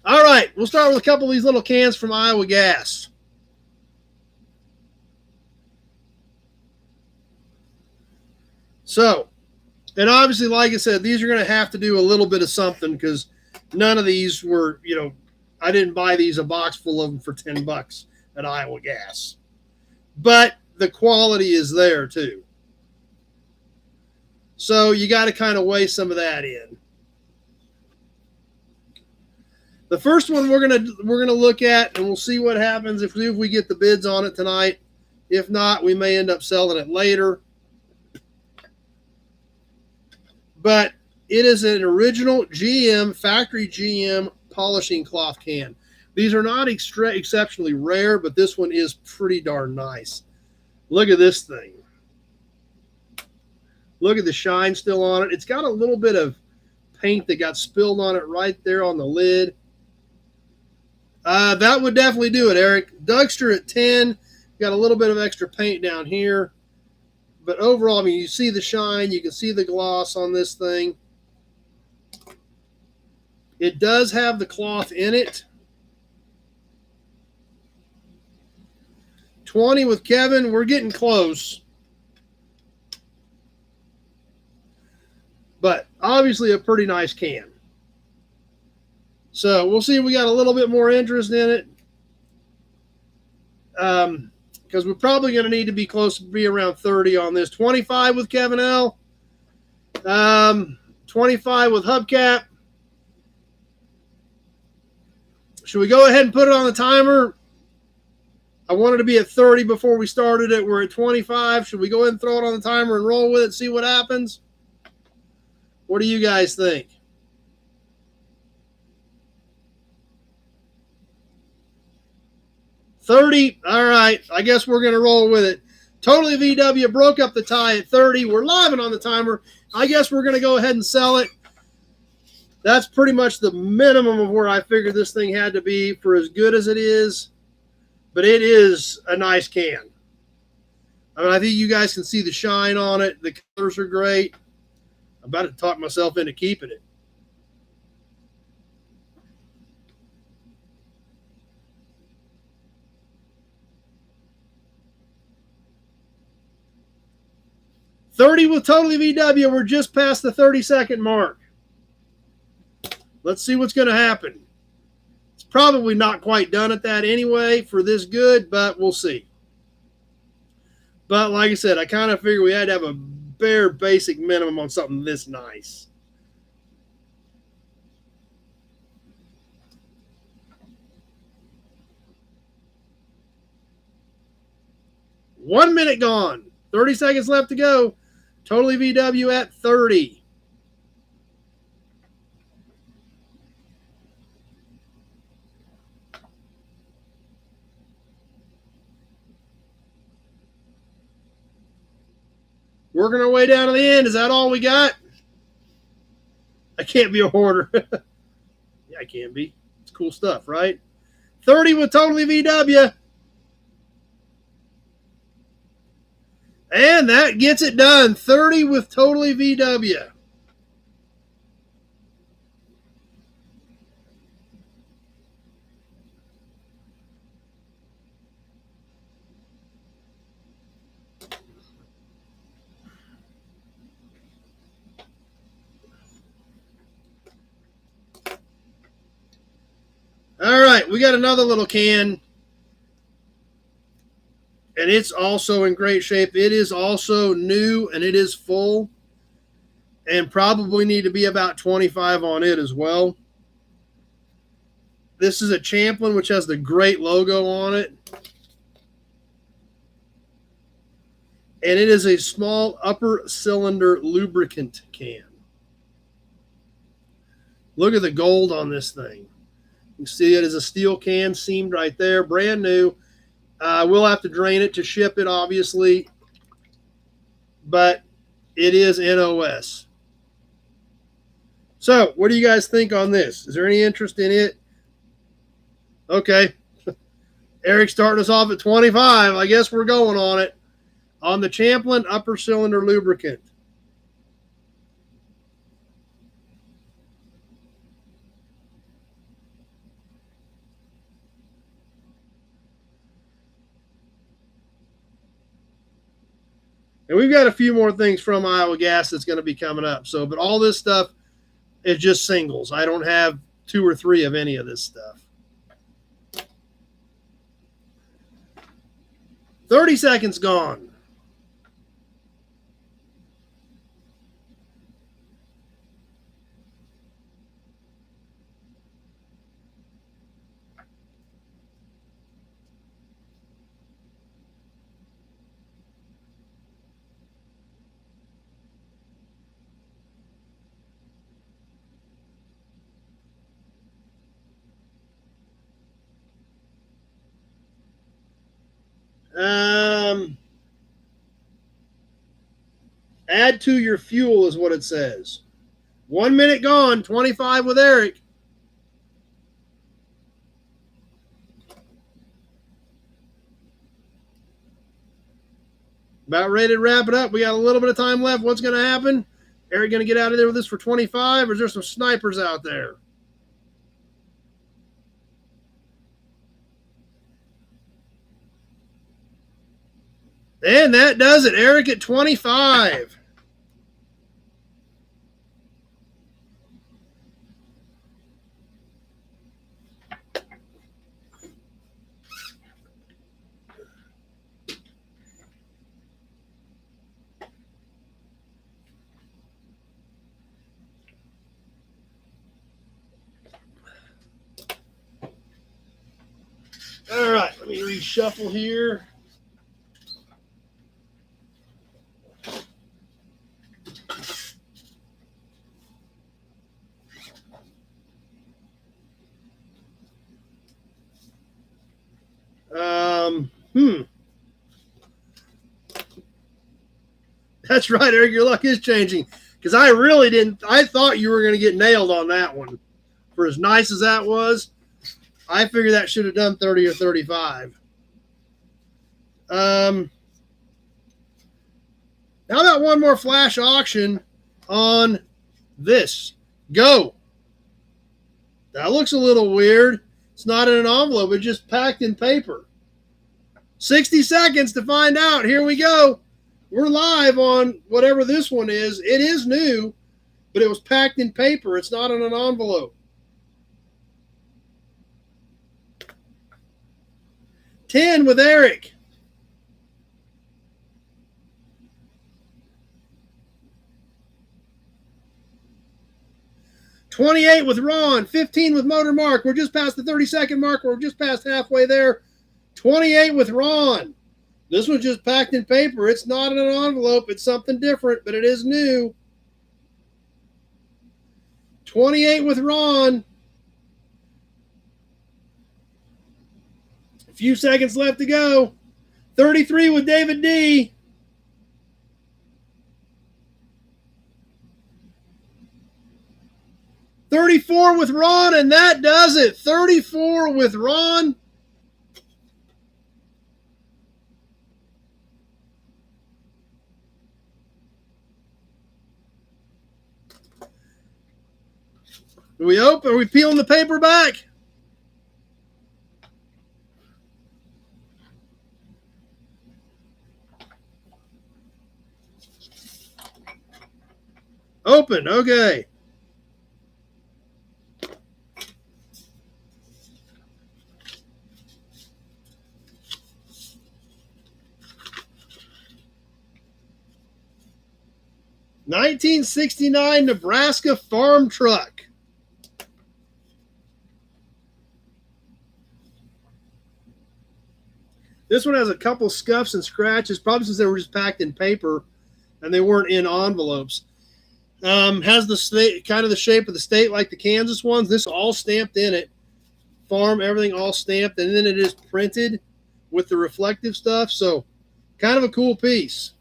All right, we'll start with a couple of these little cans from Iowa Gas. So, and obviously, like I said, these are going to have to do a little bit of something because none of these were, I didn't buy these a box full of them for $10 at Iowa Gas. But the quality is there too. So you got to kind of weigh some of that in. The first one we're gonna look at, and we'll see what happens if we get the bids on it tonight. If not, we may end up selling it later. But it is an original GM, factory GM polishing cloth can. These are not exceptionally rare, but this one is pretty darn nice. Look at this thing. Look at the shine still on it. It's got a little bit of paint that got spilled on it right there on the lid. That would definitely do it, Eric. Dougster at 10. Got a little bit of extra paint down here. But overall, I mean, you see the shine. You can see the gloss on this thing. It does have the cloth in it. 20 with Kevin. We're getting close. But obviously a pretty nice can. So we'll see if we got a little bit more interest in it. Because we're probably going to need to be close to be around 30 on this. 25 with Kevin L. 25 with Hubcap. Should we go ahead and put it on the timer? I wanted to be at 30 before we started it. We're at 25. Should we go ahead and throw it on the timer and roll with it, see what happens? What do you guys think? $30. All right. I guess we're going to roll with it. Totally VW broke up the tie at 30. We're live and on the timer. I guess we're going to go ahead and sell it. That's pretty much the minimum of where I figured this thing had to be for as good as it is. But it is a nice can. I mean, I think you guys can see the shine on it. The colors are great. I'm about to talk myself into keeping it. $30 with Totally VW. We're just past the 30-second mark. Let's see what's going to happen. It's probably not quite done at that anyway for this good, but we'll see. But like I said, I kind of figured we had to have a bare basic minimum on something this nice. One minute gone. 30 seconds left to go. Totally VW at 30. Working our way down to the end. Is that all we got? I can't be a hoarder. Yeah, I can be. It's cool stuff, right? 30 with Totally VW. And that gets it done. 30 with Totally VW. All right, we got another little can. And it's also in great shape. It is also new and it is full. And probably need to be about 25 on it as well. This is a Champlin, which has the great logo on it. And it is a small upper cylinder lubricant can. Look at the gold on this thing. You see it as a steel can seamed right there, brand new. We'll have to drain it to ship it, obviously. But It is NOS. So, what do you guys think on this? Is there any interest in it? Okay. Eric's starting us off at 25. I guess we're going on it. On the Champlin upper cylinder lubricant. And we've got a few more things from Iowa Gas that's going to be coming up. So, but all this stuff is just singles. I don't have 2 or 3 of any of this stuff. 30 seconds gone. Add to your fuel is what it says. 1 minute gone, 25 with Eric. About ready to wrap it up. We got a little bit of time left. What's going to happen? Eric going to get out of there with this for 25, or is there some snipers out there? And that does it. Eric at 25. All right, let me reshuffle here. That's right, Eric. Your luck is changing. Because I really didn't. I thought you were going to get nailed on that one. For as nice as that was, I figured that should have done 30 or 35. How about one more flash auction on this? Go. That looks a little weird. It's not in an envelope. It's just packed in paper. 60 seconds to find out. Here we go. We're live on whatever this one is. It is new, but it was packed in paper. It's not in an envelope. 10 with Eric. 28 with Ron. 15 with Motor Mark. We're just past the 30-second mark. We're just past halfway there. 28 with Ron. This one's just packed in paper. It's not in an envelope. It's something different, but it is new. 28 with Ron. A few seconds left to go. 33 with David D. 34 with Ron, and that does it. 34 with Ron. Are we open? Are we peeling the paper back? Open. Okay. $1969 Nebraska farm truck. This one has a couple scuffs and scratches, probably since they were just packed in paper and they weren't in envelopes. Has the state, kind of the shape of the state like the Kansas ones. This all stamped in it. Farm, everything all stamped, and then it is printed with the reflective stuff. So kind of a cool piece.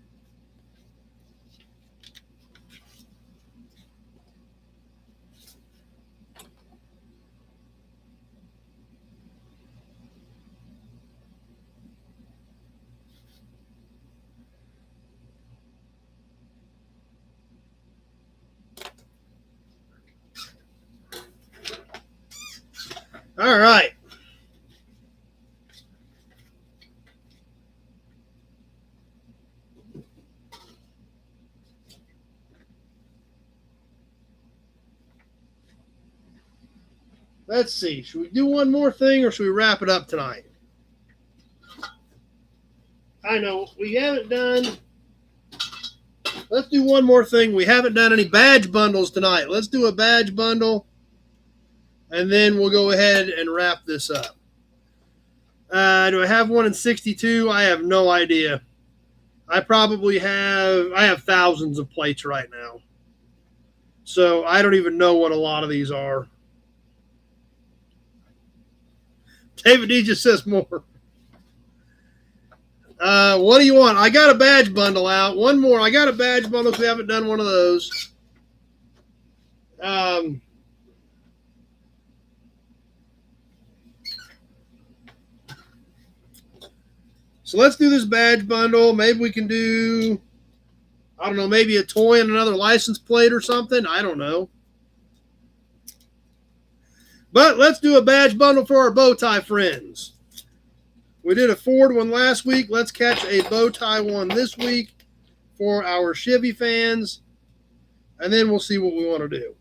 All right. Let's see. Should we do one more thing or should we wrap it up tonight? I know we haven't done. Let's do one more thing. We haven't done any badge bundles tonight. Let's do a badge bundle, and then we'll go ahead and wrap this up. Do I have one in 62? I have no idea. I have thousands of plates right now. So I don't even know what a lot of these are. David D just says more. What do you want? I got a badge bundle out. One more. I got a badge bundle if we haven't done one of those. So let's do this badge bundle. Maybe we can do, I don't know, maybe a toy and another license plate or something. I don't know. But let's do a badge bundle for our bow tie friends. We did a Ford one last week. Let's catch a bow tie one this week for our Chevy fans. And then we'll see what we want to do.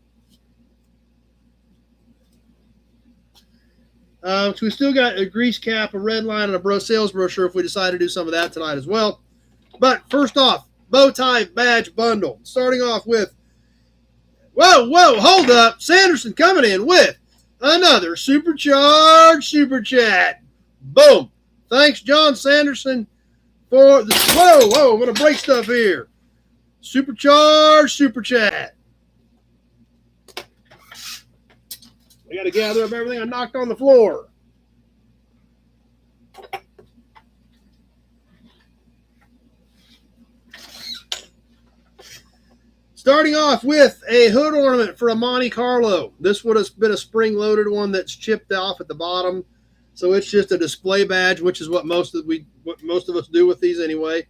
So we still got a grease cap, a red line, and a bro sales brochure if we decide to do some of that tonight as well. But first off, bow tie badge bundle. Starting off with, whoa, hold up. Sanderson coming in with another supercharged super chat. Boom. Thanks, John Sanderson, for the, whoa, I'm going to break stuff here. Supercharged super chat. I got to gather up everything I knocked on the floor. Starting off with a hood ornament for a Monte Carlo. This would have been a spring-loaded one that's chipped off at the bottom. So it's just a display badge, which is what most of us do with these anyway.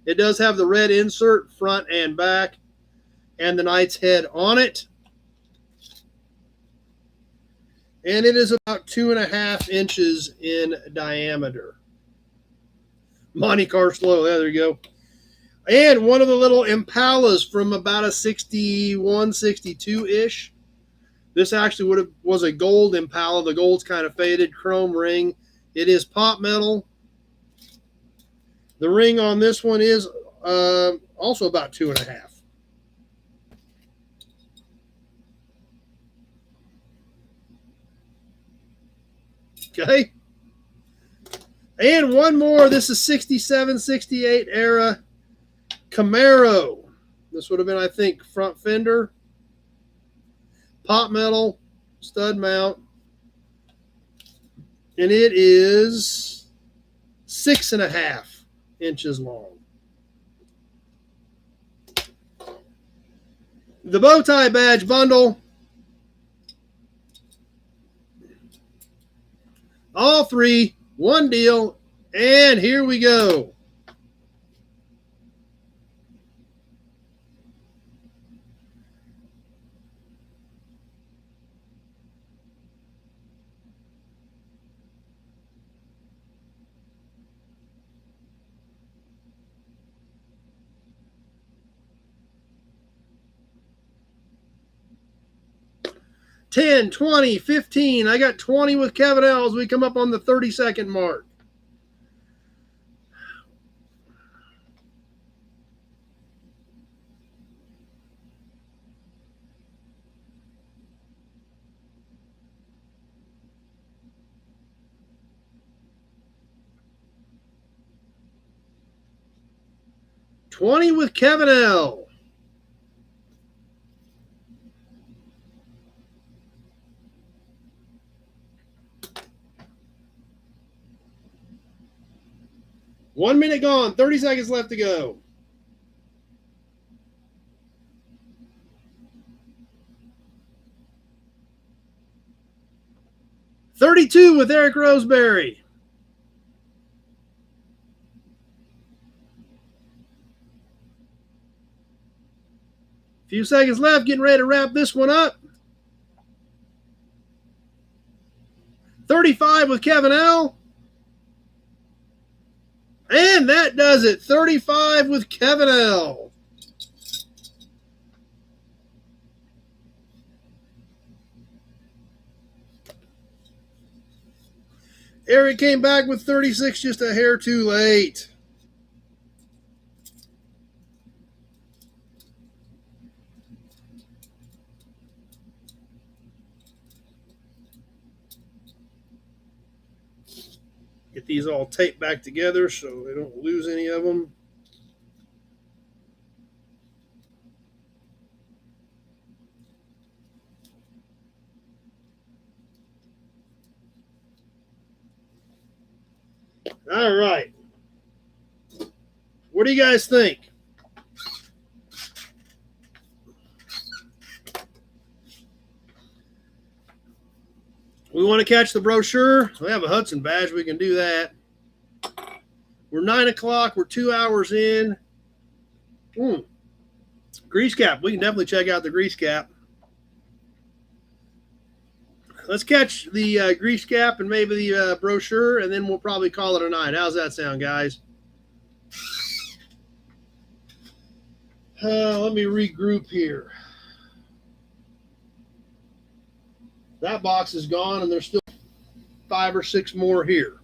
It does have the red insert front and back and the Knight's head on it. And it is about 2.5 inches in diameter. Monte Carlo, there you go. And one of the little Impalas from about a 61, 62-ish. This actually was a gold Impala. The gold's kind of faded, chrome ring. It is pot metal. The ring on this one is also about 2.5. Okay. And one more. This is 67, 68 era Camaro. This would have been, I think, front fender. Pot metal, stud mount. And it is 6.5 inches long. The bow tie badge bundle. All three, one deal, and here we go. $10, $20, $15. I got 20 with Kevin L as we come up on the 30-second mark. $20 with Kevin L. One minute gone, 30 seconds left to go. $32 with Eric Roseberry. Few seconds left, getting ready to wrap this one up. 35 with Kevin L. And that does it. 35 with Kevin L. Eric came back with 36, just a hair too late. Get these all taped back together so they don't lose any of them. All right. What do you guys think? We want to catch the brochure. We have a Hudson badge. We can do that. We're 9 o'clock. We're 2 hours in. Grease cap. We can definitely check out the grease cap. Let's catch the grease cap and maybe the brochure, and then we'll probably call it a night. How's that sound, guys? Let me regroup here. That box is gone, and there's still 5 or 6 more here.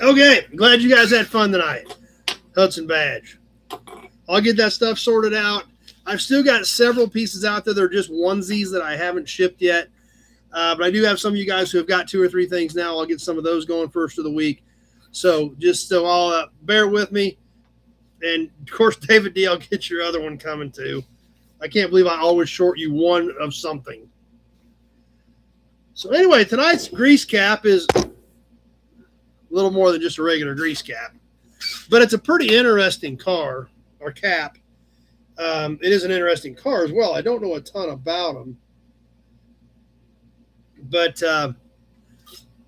Okay, glad you guys had fun tonight. Hudson badge. I'll get that stuff sorted out. I've still got several pieces out there. They're just onesies that I haven't shipped yet. But I do have some of you guys who have got 2 or 3 things now. I'll get some of those going first of the week. So just so I'll bear with me. And, of course, David D., I'll get your other one coming too. I can't believe I always short you one of something. So anyway, tonight's grease cap is a little more than just a regular grease cap. But it's a pretty interesting car, or cap. It is an interesting car as well. I don't know a ton about them. But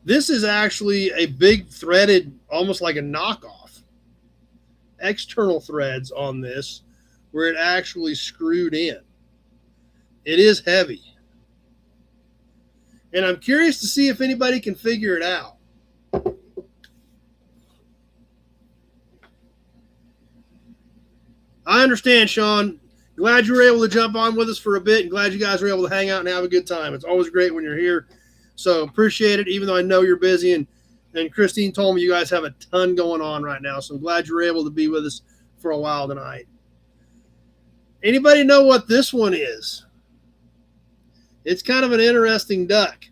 this is actually a big threaded, almost like a knockoff. External threads on this where it actually screwed in. It is heavy. And I'm curious to see if anybody can figure it out. I understand, Sean. Glad you were able to jump on with us for a bit, and glad you guys were able to hang out and have a good time. It's always great when you're here. So appreciate it, even though I know you're busy. And Christine told me you guys have a ton going on right now. So I'm glad you were able to be with us for a while tonight. Anybody know what this one is? It's kind of an interesting duck.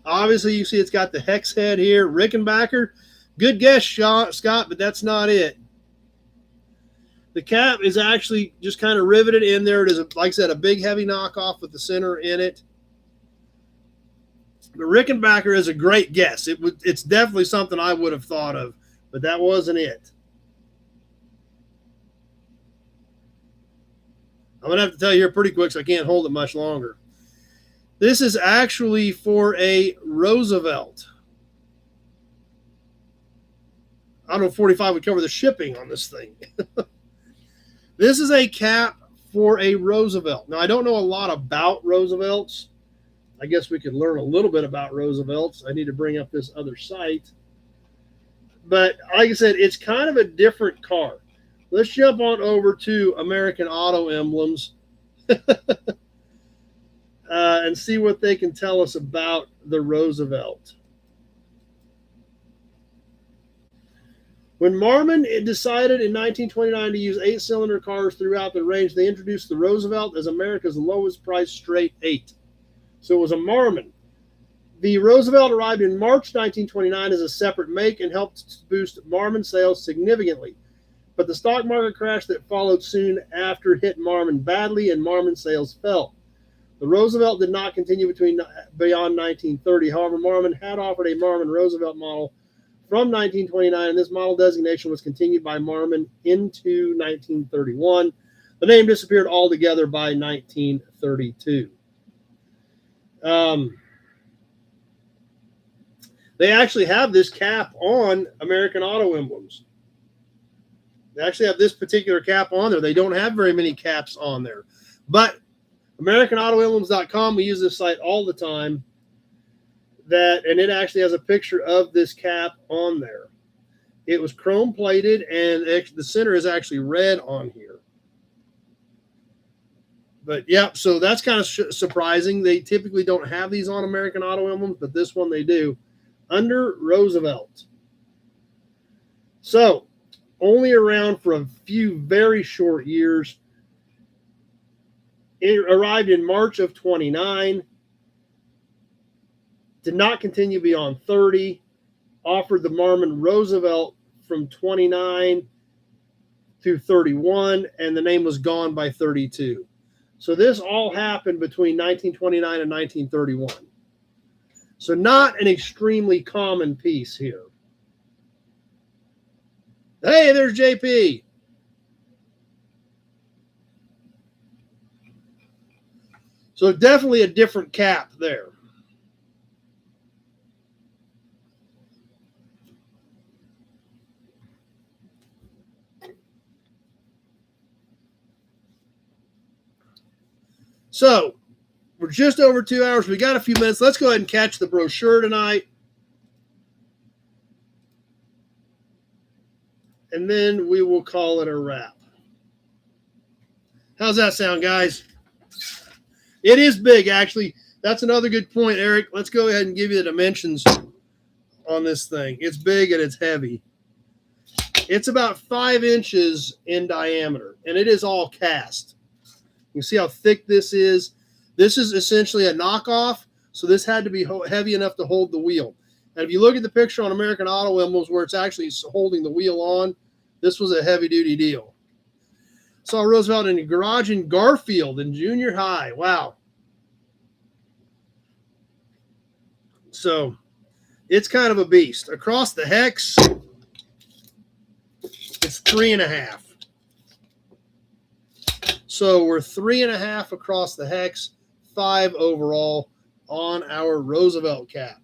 Obviously, you see it's got the hex head here. Rickenbacker. Good guess, Scott, but that's not it. The cap is actually just kind of riveted in there. It is, like I said, a big, heavy knockoff with the center in it. The Rickenbacker is a great guess. It's definitely something I would have thought of, but that wasn't it. I'm going to have to tell you here pretty quick so I can't hold it much longer. This is actually for a Roosevelt. I don't know if 45 would cover the shipping on this thing. This is a cap for a Roosevelt. Now, I don't know a lot about Roosevelts. I guess we could learn a little bit about Roosevelt's. I need to bring up this other site. But like I said, it's kind of a different car. Let's jump on over to American Auto Emblems and see what they can tell us about the Roosevelt. When Marmon decided in 1929 to use 8-cylinder cars throughout the range, they introduced the Roosevelt as America's lowest price straight 8. So it was a Marmon. The Roosevelt arrived in March 1929 as a separate make and helped boost Marmon sales significantly. But the stock market crash that followed soon after hit Marmon badly, and Marmon sales fell. The Roosevelt did not continue beyond 1930. However, Marmon had offered a Marmon Roosevelt model from 1929, and this model designation was continued by Marmon into 1931. The name disappeared altogether by 1932. They actually have this cap on American Auto Emblems. They actually have this particular cap on there. They don't have very many caps on there. But AmericanAutoEmblems.com, we use this site all the time. And it actually has a picture of this cap on there. It was chrome plated, and the center is actually red on here. But yeah, so that's kind of surprising. They typically don't have these on American Auto Emblems, but this one they do, under Roosevelt. So only around for a few very short years. It arrived in March of 29. Did not continue beyond 30. Offered the Marmon Roosevelt from 29 through 31, and the name was gone by 32. So this all happened between 1929 and 1931. So not an extremely common piece here. Hey, there's JP. So definitely a different cap there. So we're just over 2 hours. We got a few minutes. Let's go ahead and catch the brochure tonight. And then we will call it a wrap. How's that sound, guys? It is big, actually. That's another good point, Eric. Let's go ahead and give you the dimensions on this thing. It's big and it's heavy. It's about 5 inches in diameter, and it is all cast. You see how thick this is? This is essentially a knockoff, so this had to be heavy enough to hold the wheel. And if you look at the picture on American Auto Emblems where it's actually holding the wheel on, this was a heavy-duty deal. Saw Roosevelt in a garage in Garfield in junior high. Wow. So it's kind of a beast. Across the hex, it's 3.5. So we're 3.5 across the hex, 5 overall on our Roosevelt cap.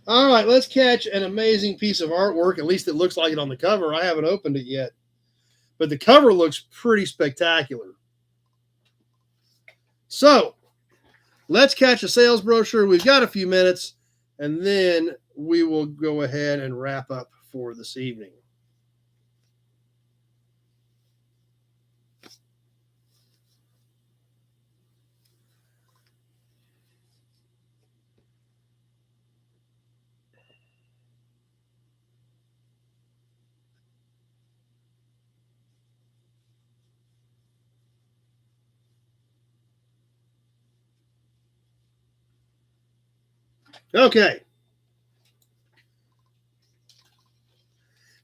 All right, let's catch an amazing piece of artwork. At least it looks like it on the cover. I haven't opened it yet, but the cover looks pretty spectacular. So let's catch a sales brochure. We've got a few minutes, and then we will go ahead and wrap up for this evening. Okay.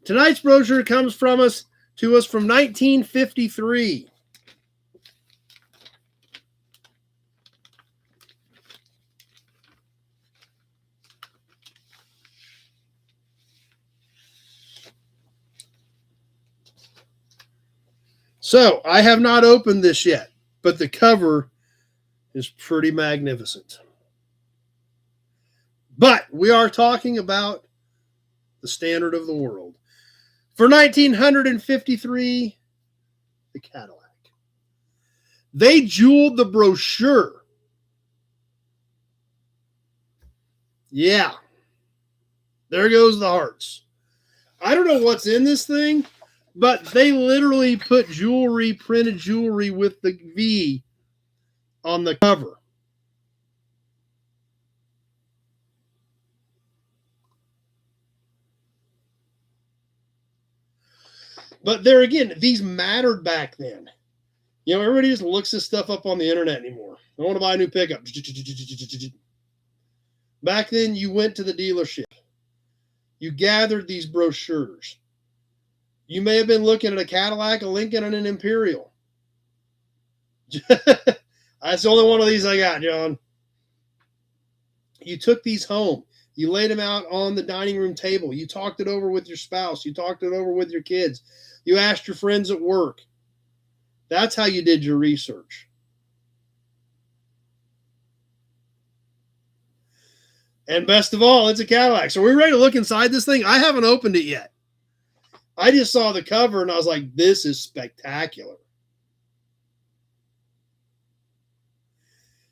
Tonight's brochure comes to us from 1953. So I have not opened this yet, but the cover is pretty magnificent. But we are talking about the standard of the world. For 1953, the Cadillac. They jeweled the brochure. Yeah. There goes the hearts. I don't know what's in this thing, but they literally put jewelry, printed jewelry with the V on the cover. But there again, these mattered back then. You know, everybody just looks this stuff up on the internet anymore. I want to buy a new pickup. Back then, you went to the dealership. You gathered these brochures. You may have been looking at a Cadillac, a Lincoln, and an Imperial. That's the only one of these I got, John. You took these home. You laid them out on the dining room table. You talked it over with your spouse. You talked it over with your kids. You asked your friends at work. That's how you did your research. And best of all, it's a Cadillac. So we're ready to look inside this thing. I haven't opened it yet. I just saw the cover and I was like, this is spectacular.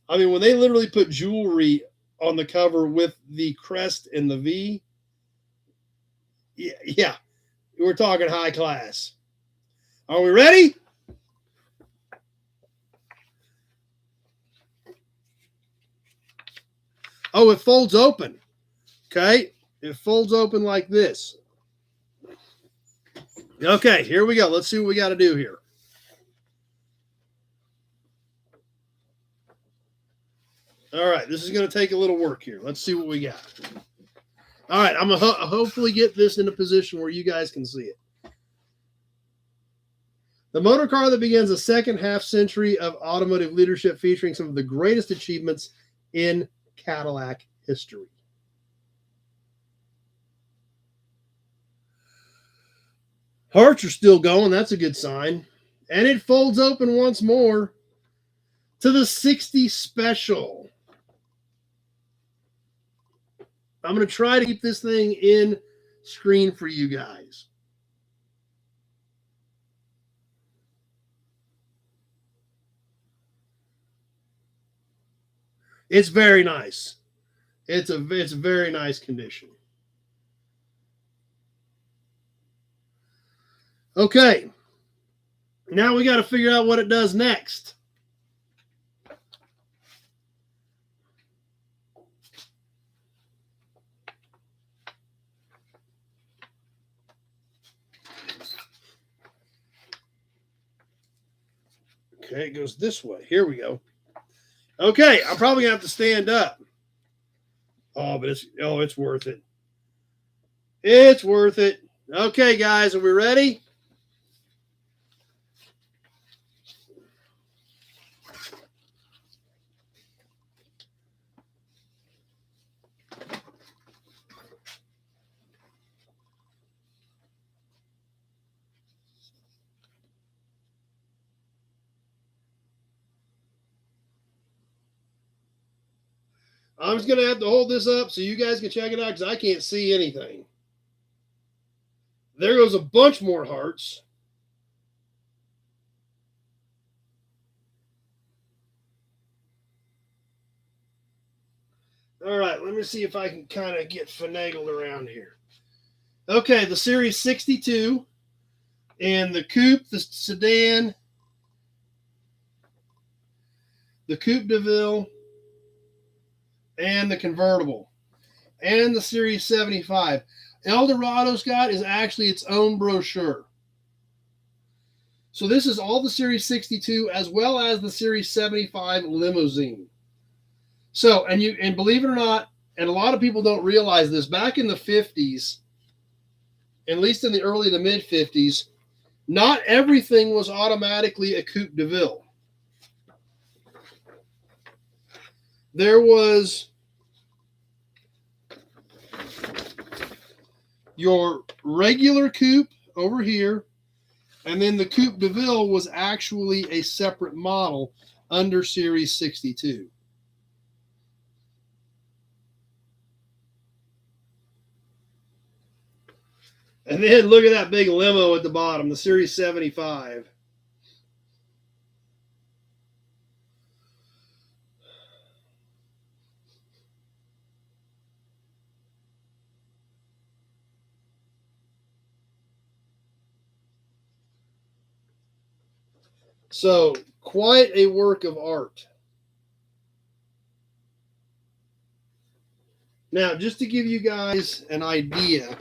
I mean, when they literally put jewelry on the cover with the crest and the V, yeah, we're talking high class. Are we ready? Oh, it folds open. Okay. It folds open like this. Okay, here we go. Let's see what we got to do here. All right, this is going to take a little work here. Let's see what we got. All right, I'm going to hopefully get this in a position where you guys can see it. The motor car that begins a second half century of automotive leadership, featuring some of the greatest achievements in Cadillac history. Hearts are still going. That's a good sign. And it folds open once more to the 60 Special. I'm going to try to keep this thing in screen for you guys. It's very nice. It's very nice condition. Okay. Now we got to figure out what it does next. Okay, it goes this way. Here we go. Okay, I'm probably gonna have to stand up. Oh, but it's worth it. It's worth it. Okay, guys, are we ready? I'm just going to have to hold this up so you guys can check it out because I can't see anything. There goes a bunch more hearts. All right, let me see if I can kind of get finagled around here. Okay, the Series 62 and the Coupe, the Sedan, the Coupe de Ville, and the convertible, and the Series 75. Eldorado, Scott, is actually its own brochure. So this is all the Series 62 as well as the Series 75 limousine. So, and believe it or not, and a lot of people don't realize this, back in the 50s, at least in the early to mid 50s, not everything was automatically a Coupe de Ville. There was your regular coupe over here, and then the Coupe de Ville was actually a separate model under Series 62. And then look at that big limo at the bottom, the Series 75. So, quite a work of art. Now, just to give you guys an idea,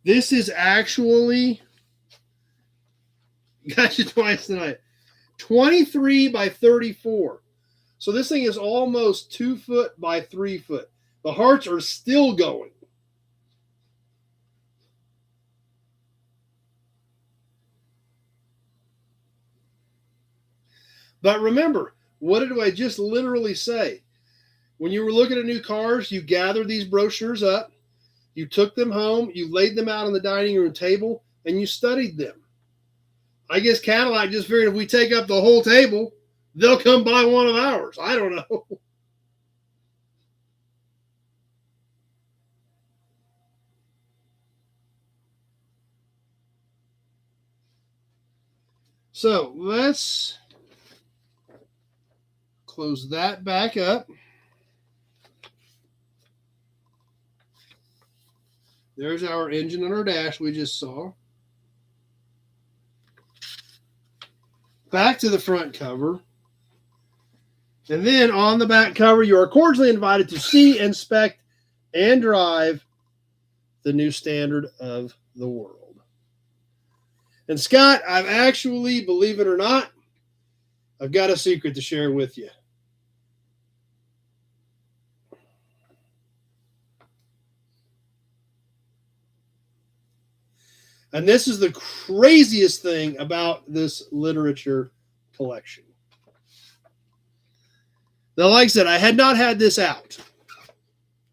this is actually, got you twice tonight, 23 by 34. So this thing is almost 2 foot by 3 foot. The hearts are still going. But remember, what did I just literally say? When you were looking at new cars, you gathered these brochures up, you took them home, you laid them out on the dining room table, and you studied them. I guess Cadillac just figured if we take up the whole table, they'll come buy one of ours. I don't know. So let's close that back up. There's our engine and our dash we just saw. Back to the front cover. And then on the back cover, you are cordially invited to see, inspect, and drive the new standard of the world. And Scott, I've actually, believe it or not, I've got a secret to share with you. And this is the craziest thing about this literature collection. Now, like I said, I had not had this out.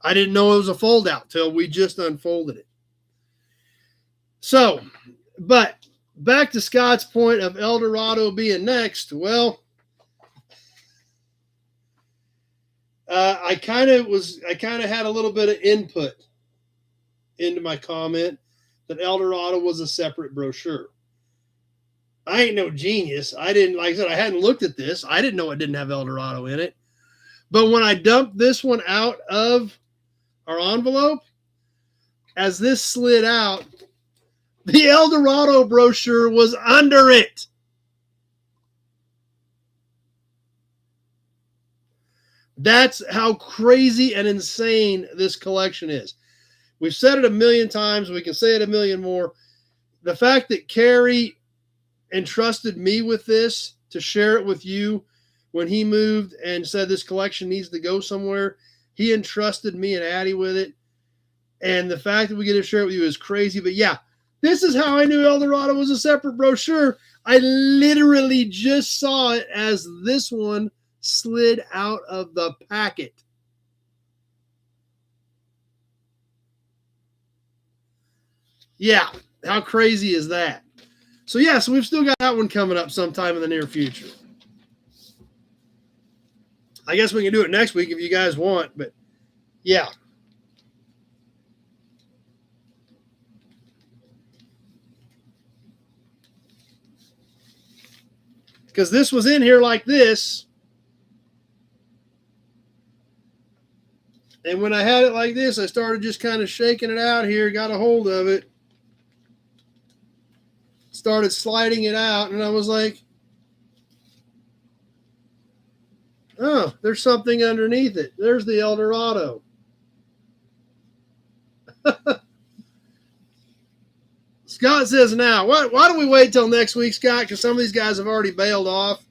I didn't know it was a fold out till we just unfolded it. So, but back to Scott's point of El Dorado being next. Well, I kind of had a little bit of input into my comment that El Dorado was a separate brochure. I ain't no genius. I didn't, like I said, I hadn't looked at this. I didn't know it didn't have El Dorado in it. But when I dumped this one out of our envelope, as this slid out, the El Dorado brochure was under it. That's how crazy and insane this collection is. We've said it a million times. We can say it a million more. The fact that Carrie entrusted me with this to share it with you when he moved and said this collection needs to go somewhere, he entrusted me and Addie with it. And the fact that we get to share it with you is crazy. But yeah, this is how I knew El Dorado was a separate brochure. I literally just saw it as this one slid out of the packet. Yeah, how crazy is that? So yeah, so we've still got that one coming up sometime in the near future. I guess we can do it next week if you guys want, but yeah. Because this was in here like this. And when I had it like this, I started just kind of shaking it out here, got a hold of it, started sliding it out, and I was like, oh, there's something underneath it. There's the El Dorado. Scott says now, why don't we wait till next week, Scott? Because some of these guys have already bailed off.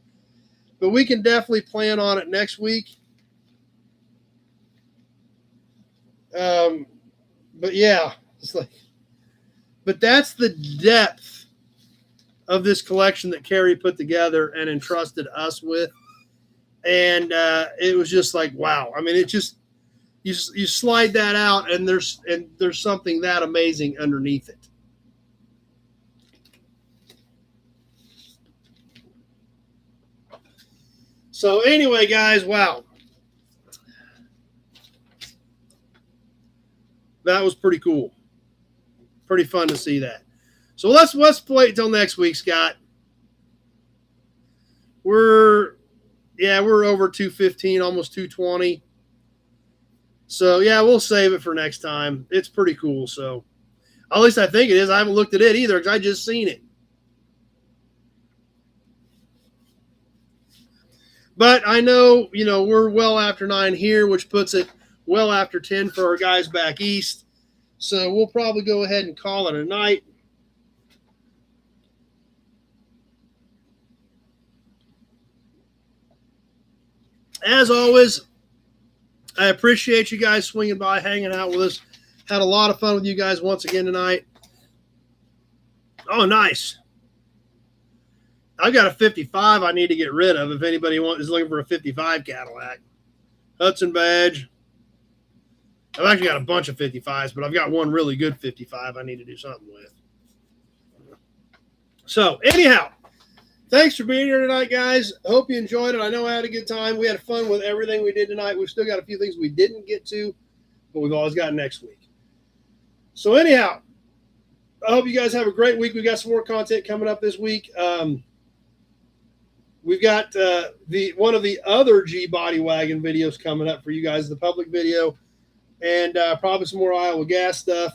But we can definitely plan on it next week. But yeah, it's like, but that's the depth of this collection that Carrie put together and entrusted us with. And it was just like, wow. I mean, it just, you slide that out and there's something that amazing underneath it. So anyway, guys, wow. That was pretty cool. Pretty fun to see that. So let's wait until next week, Scott. We're over 215, almost 220. So yeah, we'll save it for next time. It's pretty cool. So at least I think it is. I haven't looked at it either because I just seen it. But I know, we're well after 9 here, which puts it well after 10 for our guys back east. So we'll probably go ahead and call it a night. As always, I appreciate you guys swinging by, hanging out with us. Had a lot of fun with you guys once again tonight. Oh, nice. I've got a 55 I need to get rid of if anybody is looking for a 55 Cadillac. Hudson badge. I've actually got a bunch of 55s, but I've got one really good 55 I need to do something with. So, anyhow, thanks for being here tonight, guys. Hope you enjoyed it. I know I had a good time. We had fun with everything we did tonight. We've still got a few things we didn't get to, but we've always got next week. So, anyhow, I hope you guys have a great week. We got some more content coming up this week. We've got one of the other G Body Wagon videos coming up for you guys, the public video, and probably some more Iowa gas stuff.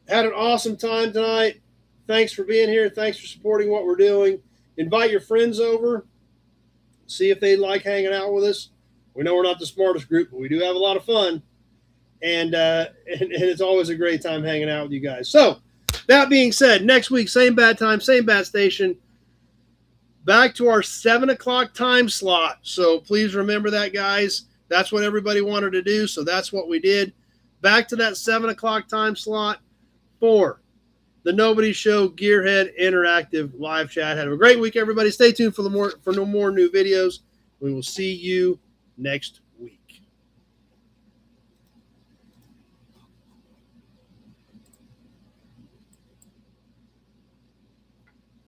Had an awesome time tonight. Thanks for being here. Thanks for supporting what we're doing. Invite your friends over. See if they like hanging out with us. We know we're not the smartest group, but we do have a lot of fun. And it's always a great time hanging out with you guys. So, that being said, next week, same bad time, same bad station. Back to our 7 o'clock time slot. So please remember that, guys. That's what everybody wanted to do, so that's what we did. Back to that 7 o'clock time slot for the Nobody Show Gearhead Interactive Live Chat. Have a great week, everybody. Stay tuned for no more new videos. We will see you next